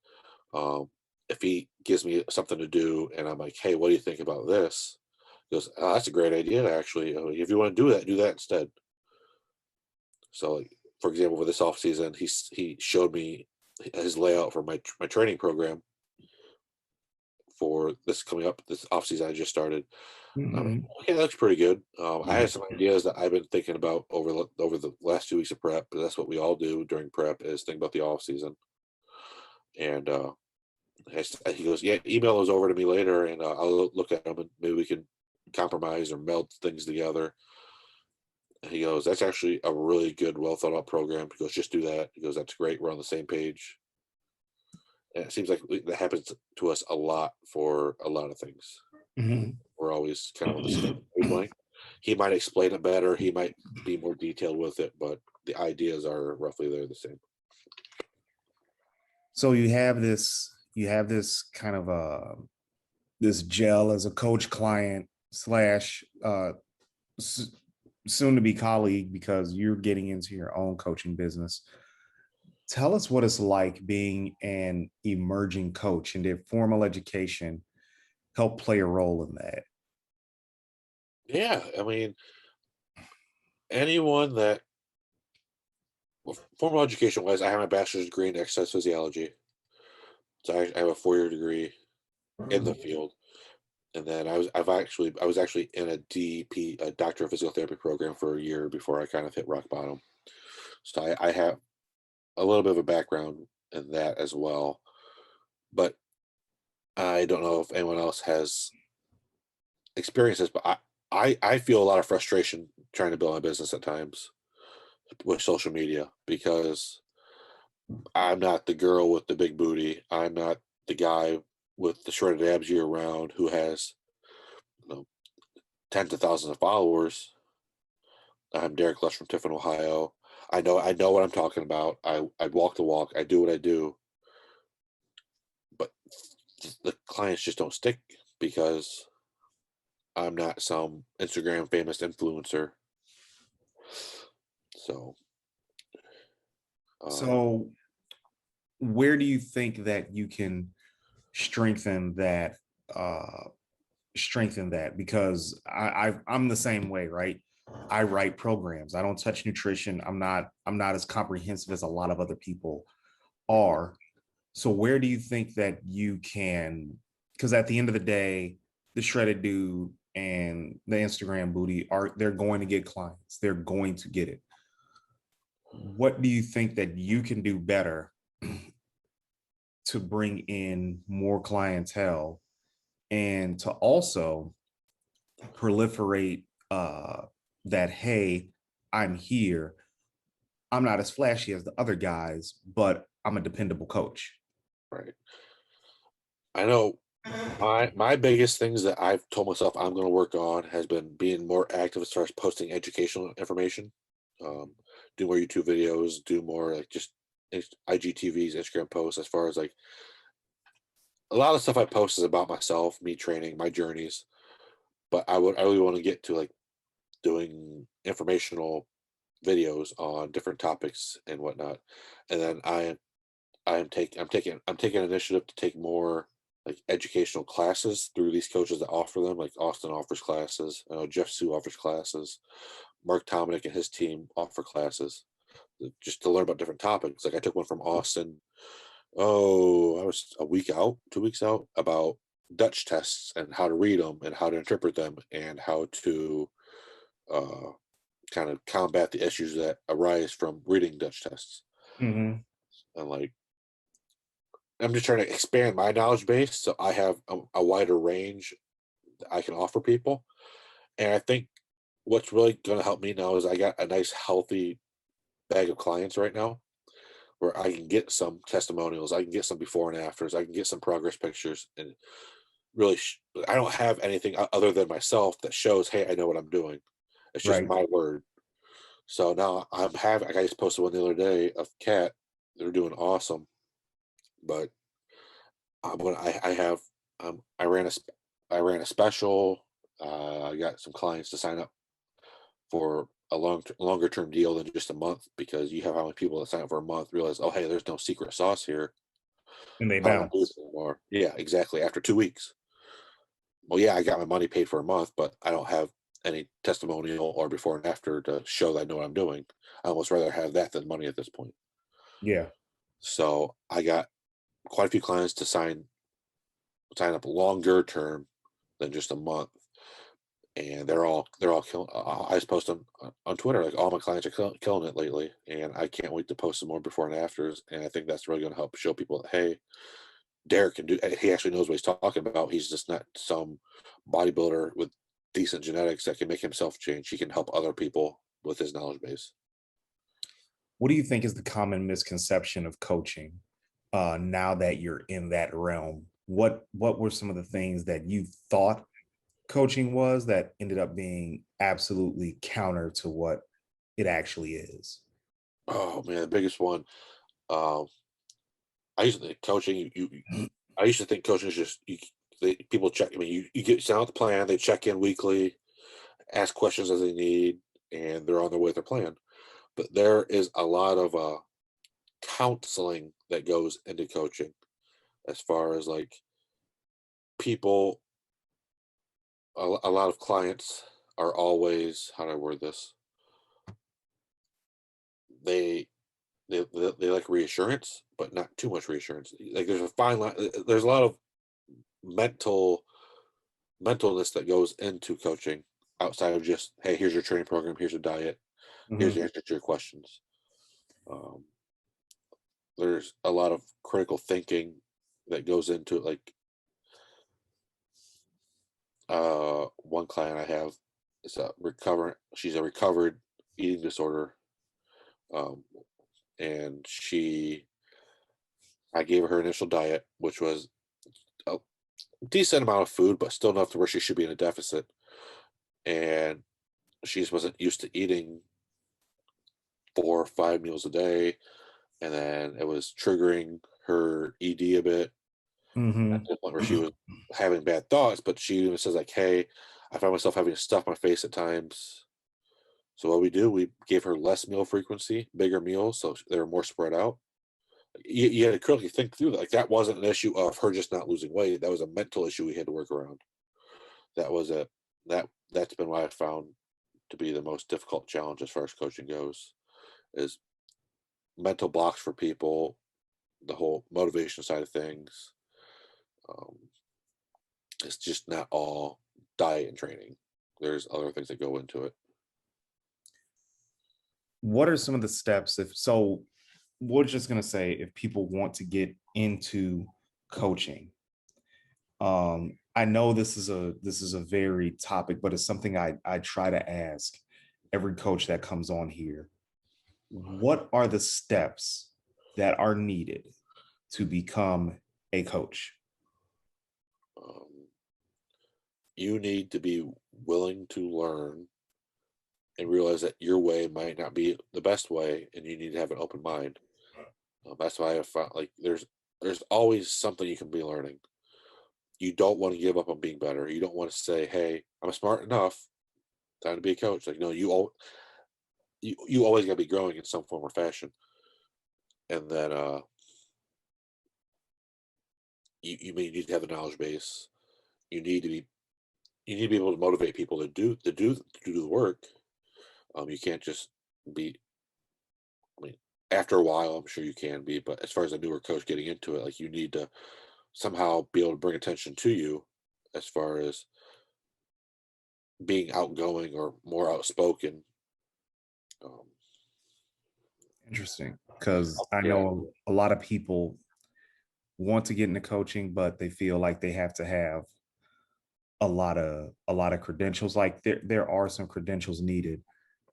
Um, if he gives me something to do and I'm like, hey, what do you think about this? He goes, oh, that's a great idea, actually. If you want to do that instead. So, like, for example, for this off season, he showed me his layout for my training program for this coming up this off season I just started. Hmm. Okay, that looks pretty good. I had some ideas that I've been thinking about over the last 2 weeks of prep, but that's what we all do during prep is think about the off season. And he goes, "Yeah, email those over to me later, and I'll look at them, and maybe we can compromise or meld things together." And he goes, "That's actually a really good, well thought out program." He goes, "Just do that." He goes, "That's great. We're on the same page." And it seems like that happens to us a lot for a lot of things. Hmm. We're always kind of on the same wavelength. He might explain it better. He might be more detailed with it, but the ideas are roughly they're the same. So you have this kind of this gel as a coach client slash soon to be colleague because you're getting into your own coaching business. Tell us what it's like being an emerging coach and did formal education help play a role in that? Yeah, I mean, anyone that well, formal education wise, I have my bachelor's degree in exercise physiology. So I have a 4 year degree in the field. And then I was actually in a DP, a doctor of physical therapy program for a year before I kind of hit rock bottom. So I have a little bit of a background in that as well. But I don't know if anyone else has experienced this, but I feel a lot of frustration trying to build my business at times with social media because I'm not the girl with the big booty. I'm not the guy with the shredded abs year round who has you know, tens of thousands of followers. I'm Derek Lush from Tiffin, Ohio. I know what I'm talking about. I walk the walk. I do what I do, but the clients just don't stick because I'm not some Instagram famous influencer. So, um, So where do you think that you can strengthen that uh because I'm the same way, right? I write programs. I don't touch nutrition. I'm not as comprehensive as a lot of other people are. So where do you think that you can, because at the end of the day, the shredded dude and the Instagram booty they're going to get clients. They're going to get it. What do you think that you can do better to bring in more clientele and to also proliferate that, hey, I'm here. I'm not as flashy as the other guys, but I'm a dependable coach. right. I know my biggest things that I've told myself I'm going to work on has been being more active as far as posting educational information. Um, do more YouTube videos, do more like just IGTVs, Instagram posts. As far as like a lot of stuff I post is about myself, me training, my journeys. But I really want to get to like doing informational videos on different topics and whatnot. And then I'm taking initiative to take more like educational classes through these coaches that offer them. Like Austin offers classes, Jeff Sue offers classes, Mark Tominick and his team offer classes just to learn about different topics. Like I took one from Austin. Oh, I was a week out, 2 weeks out, about Dutch tests and how to read them and how to interpret them and how to uh, kind of combat the issues that arise from reading Dutch tests. Mm-hmm. And like, I'm just trying to expand my knowledge base so I have a wider range that I can offer people. And I think what's really going to help me now is I got a nice, healthy bag of clients right now where I can get some testimonials, I can get some before and afters, I can get some progress pictures, and really, I don't have anything other than myself that shows, hey, I know what I'm doing. It's just Right. my word. So now I just posted one the other day of cat. They're doing awesome, but I have I ran I ran a special. I got some clients to sign up for a longer term deal than just a month because you have how many people that sign up for a month realize, oh hey, there's no secret sauce here. And they I don't want to do bounce. this anymore. Yeah, exactly. After 2 weeks, well, yeah, I got my money paid for a month, but I don't have any testimonial or before and after to show that I know what I'm doing. I almost rather have that than money at this point. Yeah. So I got quite a few clients to sign up longer term than just a month, and they're all killing. I just post on Twitter like all my clients are killing it lately, and I can't wait to post some more before and afters. And I think that's really going to help show people that hey, Derek can do. He actually knows what he's talking about. He's just not some bodybuilder with decent genetics that can make himself change. He can help other people with his knowledge base. What do you think is the common misconception of coaching now that you're in that realm? What were some of the things that you thought coaching was that ended up being absolutely counter to what it actually is? Oh man, the biggest one. Um, I used to think coaching. I used to think coaching is just people check. I mean, you get sent out the plan. They check in weekly, ask questions as they need, and they're on their way with their plan. But there is a lot of counseling that goes into coaching, as far as like people. A lot of clients are always, how do I word this? They they like reassurance, but not too much reassurance. Like there's a fine line. There's a lot of mental mentalness that goes into coaching outside of just, hey, here's your training program, here's a diet, here's Mm-hmm. the answer to your questions. Um, there's a lot of critical thinking that goes into it. Like one client I have is a recover. She's a recovered eating disorder, um, and I gave her initial diet, which was a decent amount of food, but still enough to where she should be in a deficit. And she just wasn't used to eating 4 or 5 meals a day, and then it was triggering her ED a bit Mm-hmm. at the point where she was having bad thoughts. But she even says like, "Hey, I found myself having to stuff my face at times." So what we do, we gave her less meal frequency, bigger meals, so they were more spread out. You had to critically think through that. Like that wasn't an issue of her just not losing weight. That was a mental issue we had to work around. That was a that's been what I found to be the most difficult challenge as far as coaching goes, is mental blocks for people, the whole motivation side of things. Um, it's just not all diet and training. There's other things that go into it. What are some of the steps if so we're just going to say if people want to get into coaching? I know this is a very topic, but it's something I try to ask every coach that comes on here. What are the steps that are needed to become a coach? Um, you need to be willing to learn and realize that your way might not be the best way, and you need to have an open mind. That's why I found like there's always something you can be learning. You don't want to give up on being better. You don't want to say, "Hey, I'm smart enough. time to be a coach. Like, no, you always got to be growing in some form or fashion, and then you may need to have the knowledge base. You need to be you need to be able to motivate people to do the work. You can't just be. I mean, after a while, I'm sure you can be, but as far as a newer coach getting into it, like you need to somehow be able to bring attention to you, as far as being outgoing or more outspoken. Um, Interesting, because I yeah, know a lot of people want to get into coaching, but they feel like they have to have a lot of credentials. Like there are some credentials needed,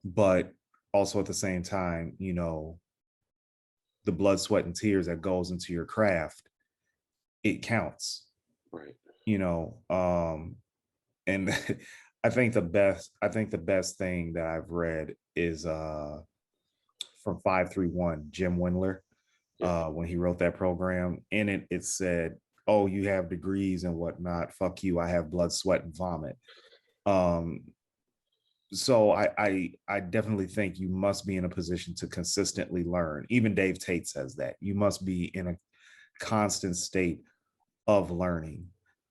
but also at the same time, the blood, sweat, and tears that goes into your craft, it counts, right. you know. And I think the best thing that I've read is from 531, Jim Wendler, Yeah. when he wrote that program. In it said, "Oh, you have degrees and whatnot. Fuck you. I have blood, sweat, and vomit." Um, so I definitely think you must be in a position to consistently learn. Even Dave Tate says that you must be in a constant state of learning.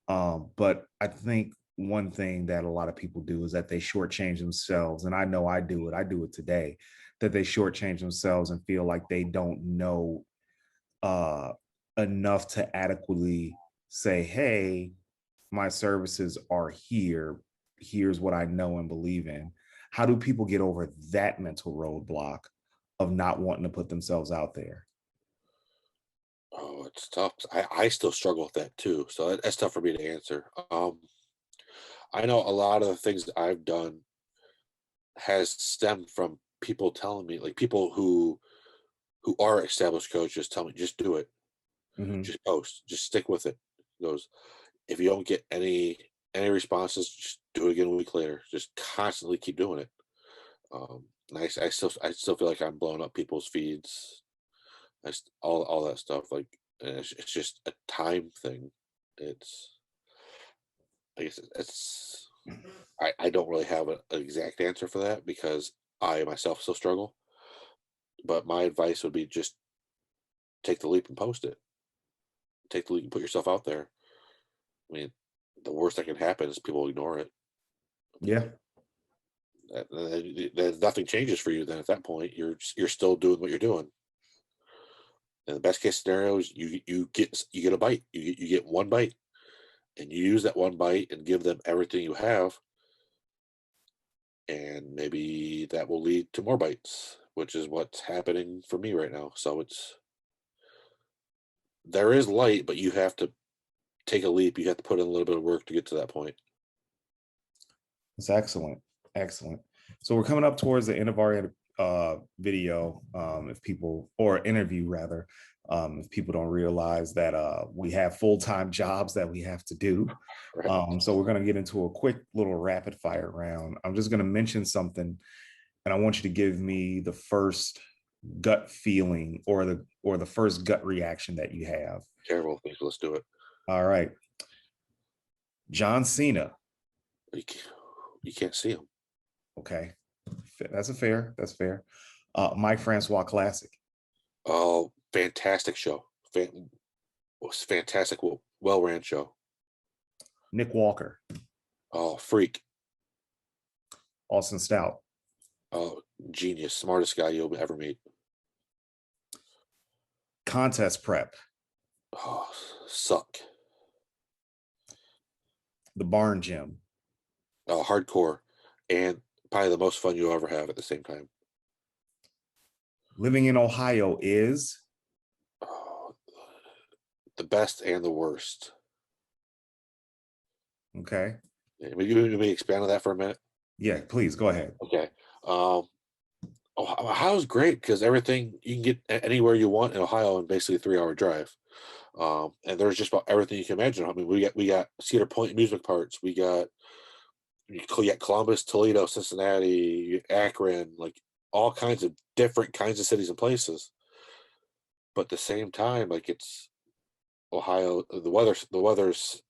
But I think one thing that a lot of people do is that they shortchange themselves, and I know I do it. I do it today. That they shortchange themselves and feel like they don't know uh, enough to adequately say, "Hey, my services are here. Here's what I know and believe in." How do people get over that mental roadblock of not wanting to put themselves out there? Oh, it's tough. I still struggle with that too. So that's tough for me to answer. I know a lot of the things that I've done has stemmed from people telling me, like people who are established coaches, tell me just do it, Mhm. just post, just stick with it. He goes, if you don't get any responses, just do it again a week later. Just constantly keep doing it. And I still feel like I'm blowing up people's feeds. All that stuff. Like, and it's just a time thing. It's I guess it's I don't really have an exact answer for that because I myself still struggle. But my advice would be just take the leap and post it. Take the leap and put yourself out there. I mean, the worst that can happen is people ignore it. I mean, Yeah. then nothing changes for you. Then at that point, you're still doing what you're doing. And the best case scenario is you get a bite. You get one bite, and you use that one bite and give them everything you have, and maybe that will lead to more bites, which is what's happening for me right now. So there is light, but you have to take a leap. You have to put in a little bit of work to get to that point. It's excellent. Excellent. So we're coming up towards the end of our video. If people, or interview rather, if people don't realize that we have full-time jobs that we have to do. Right. So we're going to get into a quick little rapid fire round. I'm just going to mention something, and I want you to give me the first gut feeling or the first gut reaction that you have. Terrible things. Let's do it. All right. John Cena. You can't see them. Okay. That's fair. Mike Francois Classic. Oh, fantastic show. Was fantastic. Well ran show. Nick Walker. Oh, freak. Austin Stout. Oh, genius. Smartest guy you'll ever meet. Contest Prep. Oh, suck. The Barn Gym. Oh, hardcore. And probably the most fun you'll ever have at the same time. Living in Ohio is. Oh, the best and the worst. Okay. Let me expand on that for a minute. Yeah, please go ahead. Okay. Um, Ohio's great because everything you can get anywhere you want in Ohio in basically a 3 hour drive. And there's just about everything you can imagine. I mean, we got Cedar Point amusement parks. We got Columbus, Toledo, Cincinnati, Akron, like all kinds of different kinds of cities and places. But at the same time, like it's Ohio. The weather's.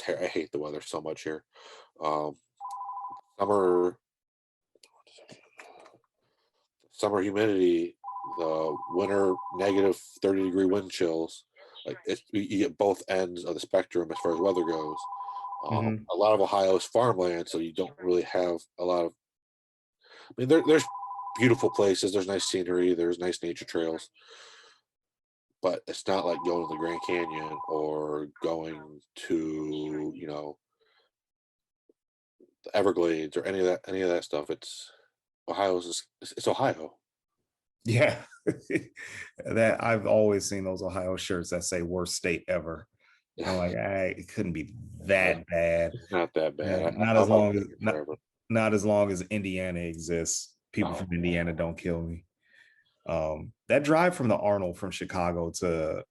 I hate the weather so much here. Um, Summer. summer humidity, the winter negative 30-degree wind chills. Like you get both ends of the spectrum as far as weather goes. Mhm. A lot of Ohio is farmland, so you don't really have a lot of. I mean, there's beautiful places. There's nice scenery. There's nice nature trails, but it's not like going to the Grand Canyon or going to the Everglades or any of that stuff. It's Ohio. Yeah. That I've always seen those Ohio shirts that say worst state ever. I'm like, it couldn't be that bad. It's not that bad. Not as I'll long take as it forever. not as long as Indiana exists. People Oh, from Indiana don't kill me. That drive from the Arnold from Chicago to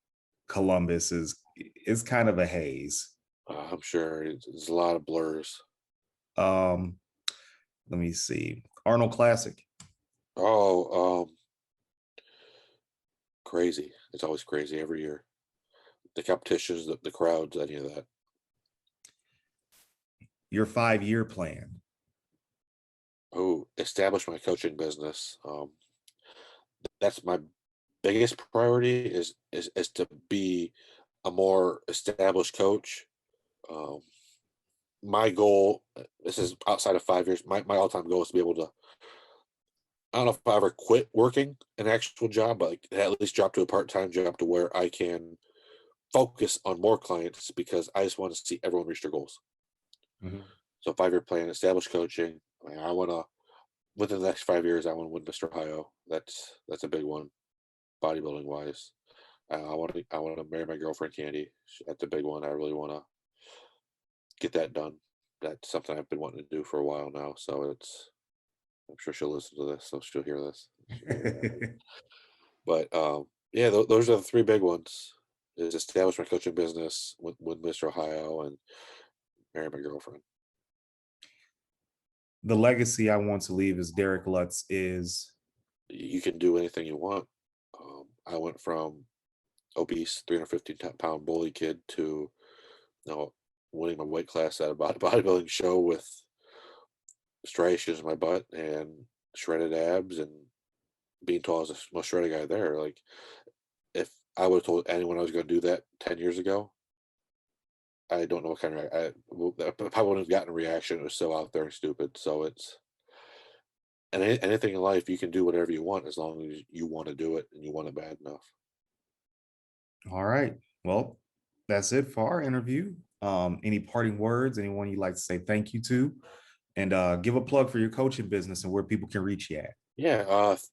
Columbus is kind of a haze. I'm sure there's a lot of blurs. Um, let me see. Arnold Classic. Oh, crazy. It's always crazy every year. The competitions, the crowds, any of that. Your 5-year plan. Oh, establish my coaching business. That's my biggest priority is to be a more established coach. Um, my goal, this is outside of 5 years. My all-time goal is to be able to. I don't know if I ever quit working an actual job, but like, at least drop to a part-time job to where I can focus on more clients because I just want to see everyone reach their goals. Mhm. So 5-year plan, establish coaching. I want to within the next 5 years, I want to win Mr. Ohio. That's a big one, bodybuilding wise. I want to marry my girlfriend Candy. That's a big one. I really want to get that done. That's something I've been wanting to do for a while now. So I'm sure she'll listen to this, so she'll hear this. But yeah, those are the three big ones: is establish my coaching business with Mr. Ohio and marry my girlfriend. The legacy I want to leave as Derek Lutz is You can do anything you want. I went from obese 315-pound bully kid to winning my weight class at a bodybuilding show with striations in my butt and shredded abs and being tall as the most shredded guy there. Like, if I would have told anyone I was going to do that 10 years ago, I don't know what kind of I probably wouldn't have gotten a reaction. It was so out there and stupid. So anything in life, you can do whatever you want as long as you want to do it and you want it bad enough. all right. Well, that's it for our interview. Any parting words? Anyone you'd like to say thank you to? And give a plug for your coaching business and where people can reach you at. Yeah,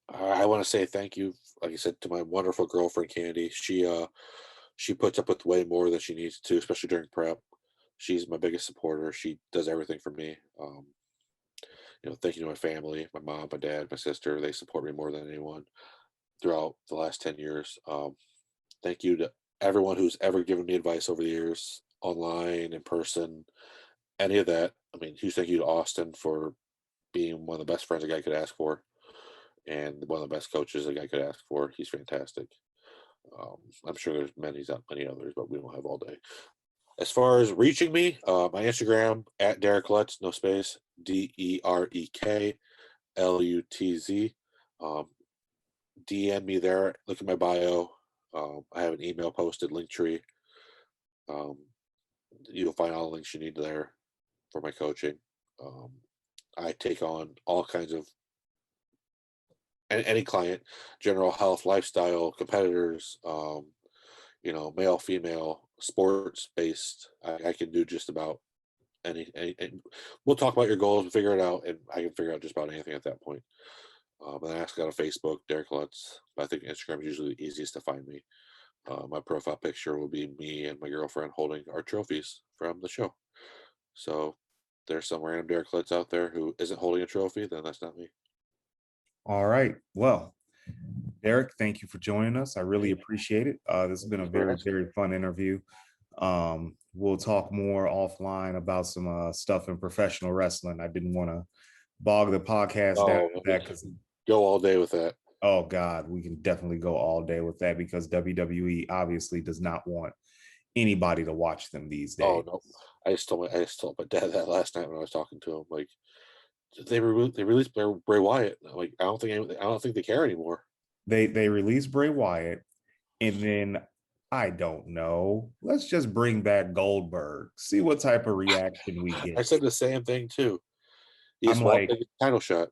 I want to say thank you, like I said, to my wonderful girlfriend Candy. She puts up with way more than she needs to, especially during prep. She's my biggest supporter. She does everything for me. Thank you to my family, my mom, my dad, my sister. They support me more than anyone throughout the last 10 years. Thank you to everyone who's ever given me advice over the years, online, in person, any of that. I mean, huge thank you to Austin for being one of the best friends a guy could ask for and one of the best coaches a guy could ask for. He's fantastic. I'm sure there's many others, but we don't have all day. As far as reaching me, my Instagram at Derek Lutz, no space, DerekLutz. DM me there. Look at my bio. I have an email posted, Linktree. Um, you'll find all the links you need there for my coaching. Um, I take on all kinds of any client, general health, lifestyle, competitors, male, female, sports based. I can do just about and we'll talk about your goals and figure it out, and I can figure out just about anything at that point. And I ask on Facebook, Derek Lutz. I think Instagram is usually the easiest to find me. My profile picture will be me and my girlfriend holding our trophies from the show. So there's some random Derek Lutz out there who isn't holding a trophy, then that's not me. All right. Well, Derek, thank you for joining us. I really appreciate it. This has been a very, very fun interview. We'll talk more offline about some stuff in professional wrestling. I didn't want to bog the podcast down with that because go all day with that. Oh God, we can definitely go all day with that because WWE obviously does not want anybody to watch them these days. Oh no, I just told my dad that last night when I was talking to him. Like, They released Bray Wyatt. Like I don't think they care anymore. They released Bray Wyatt, and then I don't know. Let's just bring back Goldberg. See what type of reaction we I get. said the same thing too. He I'm just won't like, take a title shot.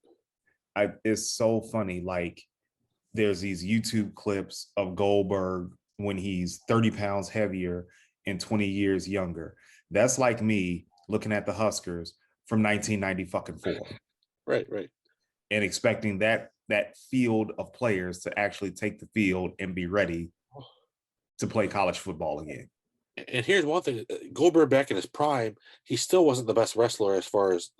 it's so funny. Like, there's these YouTube clips of Goldberg when he's 30 pounds heavier and 20 years younger. That's like me looking at the Huskers from 1994 Right. and expecting that field of players to actually take the field and be ready to play college football again. And here's one thing: Goldberg back in his prime, he still wasn't the best wrestler as far as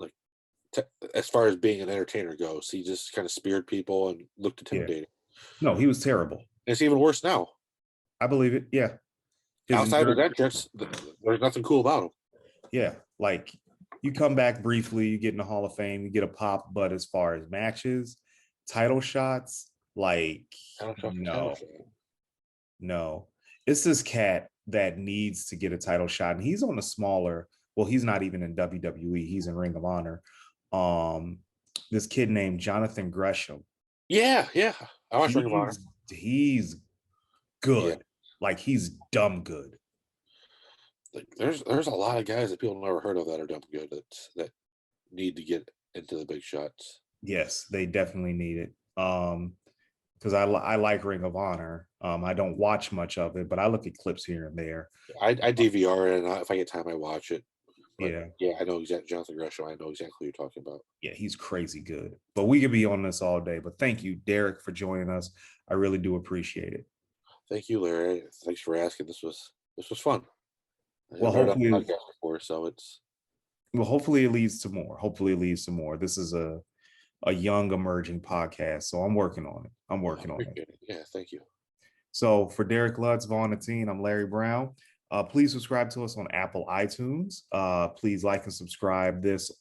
being an entertainer goes. He just kind of speared people and looked Yeah. intimidating. No, he was terrible. And it's even worse now. I believe it. Yeah. Outside of that, entrance, there's nothing cool about him. Yeah. Like, you come back briefly, you get in the Hall of Fame, you get a pop, but as far as matches, title shots, like, no. It's this cat that needs to get a title shot, and he's on a smaller, well, he's not even in WWE, he's in Ring of Honor. This kid named Jonathan Gresham. Yeah. I watch Ring of Honor. He's good. Yeah. Like, he's dumb good. Like there's a lot of guys that people never heard of that are dumb good that need to get into the big shots. Yes, they definitely need it. Because I like Ring of Honor. I don't watch much of it, but I look at clips here and there. I DVR it, and if I get time, I watch it. But yeah, I know exactly Jonathan Gresham. I know exactly who you're talking about. Yeah, he's crazy good. But we could be on this all day. But thank you, Derek, for joining us. I really do appreciate it. Thank you, Larry. Thanks for asking. This was fun. Well, hopefully, before, so it's hopefully it leads to more. Hopefully it leads to more. This is a young emerging podcast, so I'm working on it. Yeah, thank you. So for Derek Lutz, Vaughn and Teen, I'm Larry Brown. Please subscribe to us on Apple iTunes. Please like and subscribe to this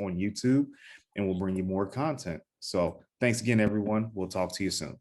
on YouTube, and we'll bring you more content. So thanks again, everyone. We'll talk to you soon.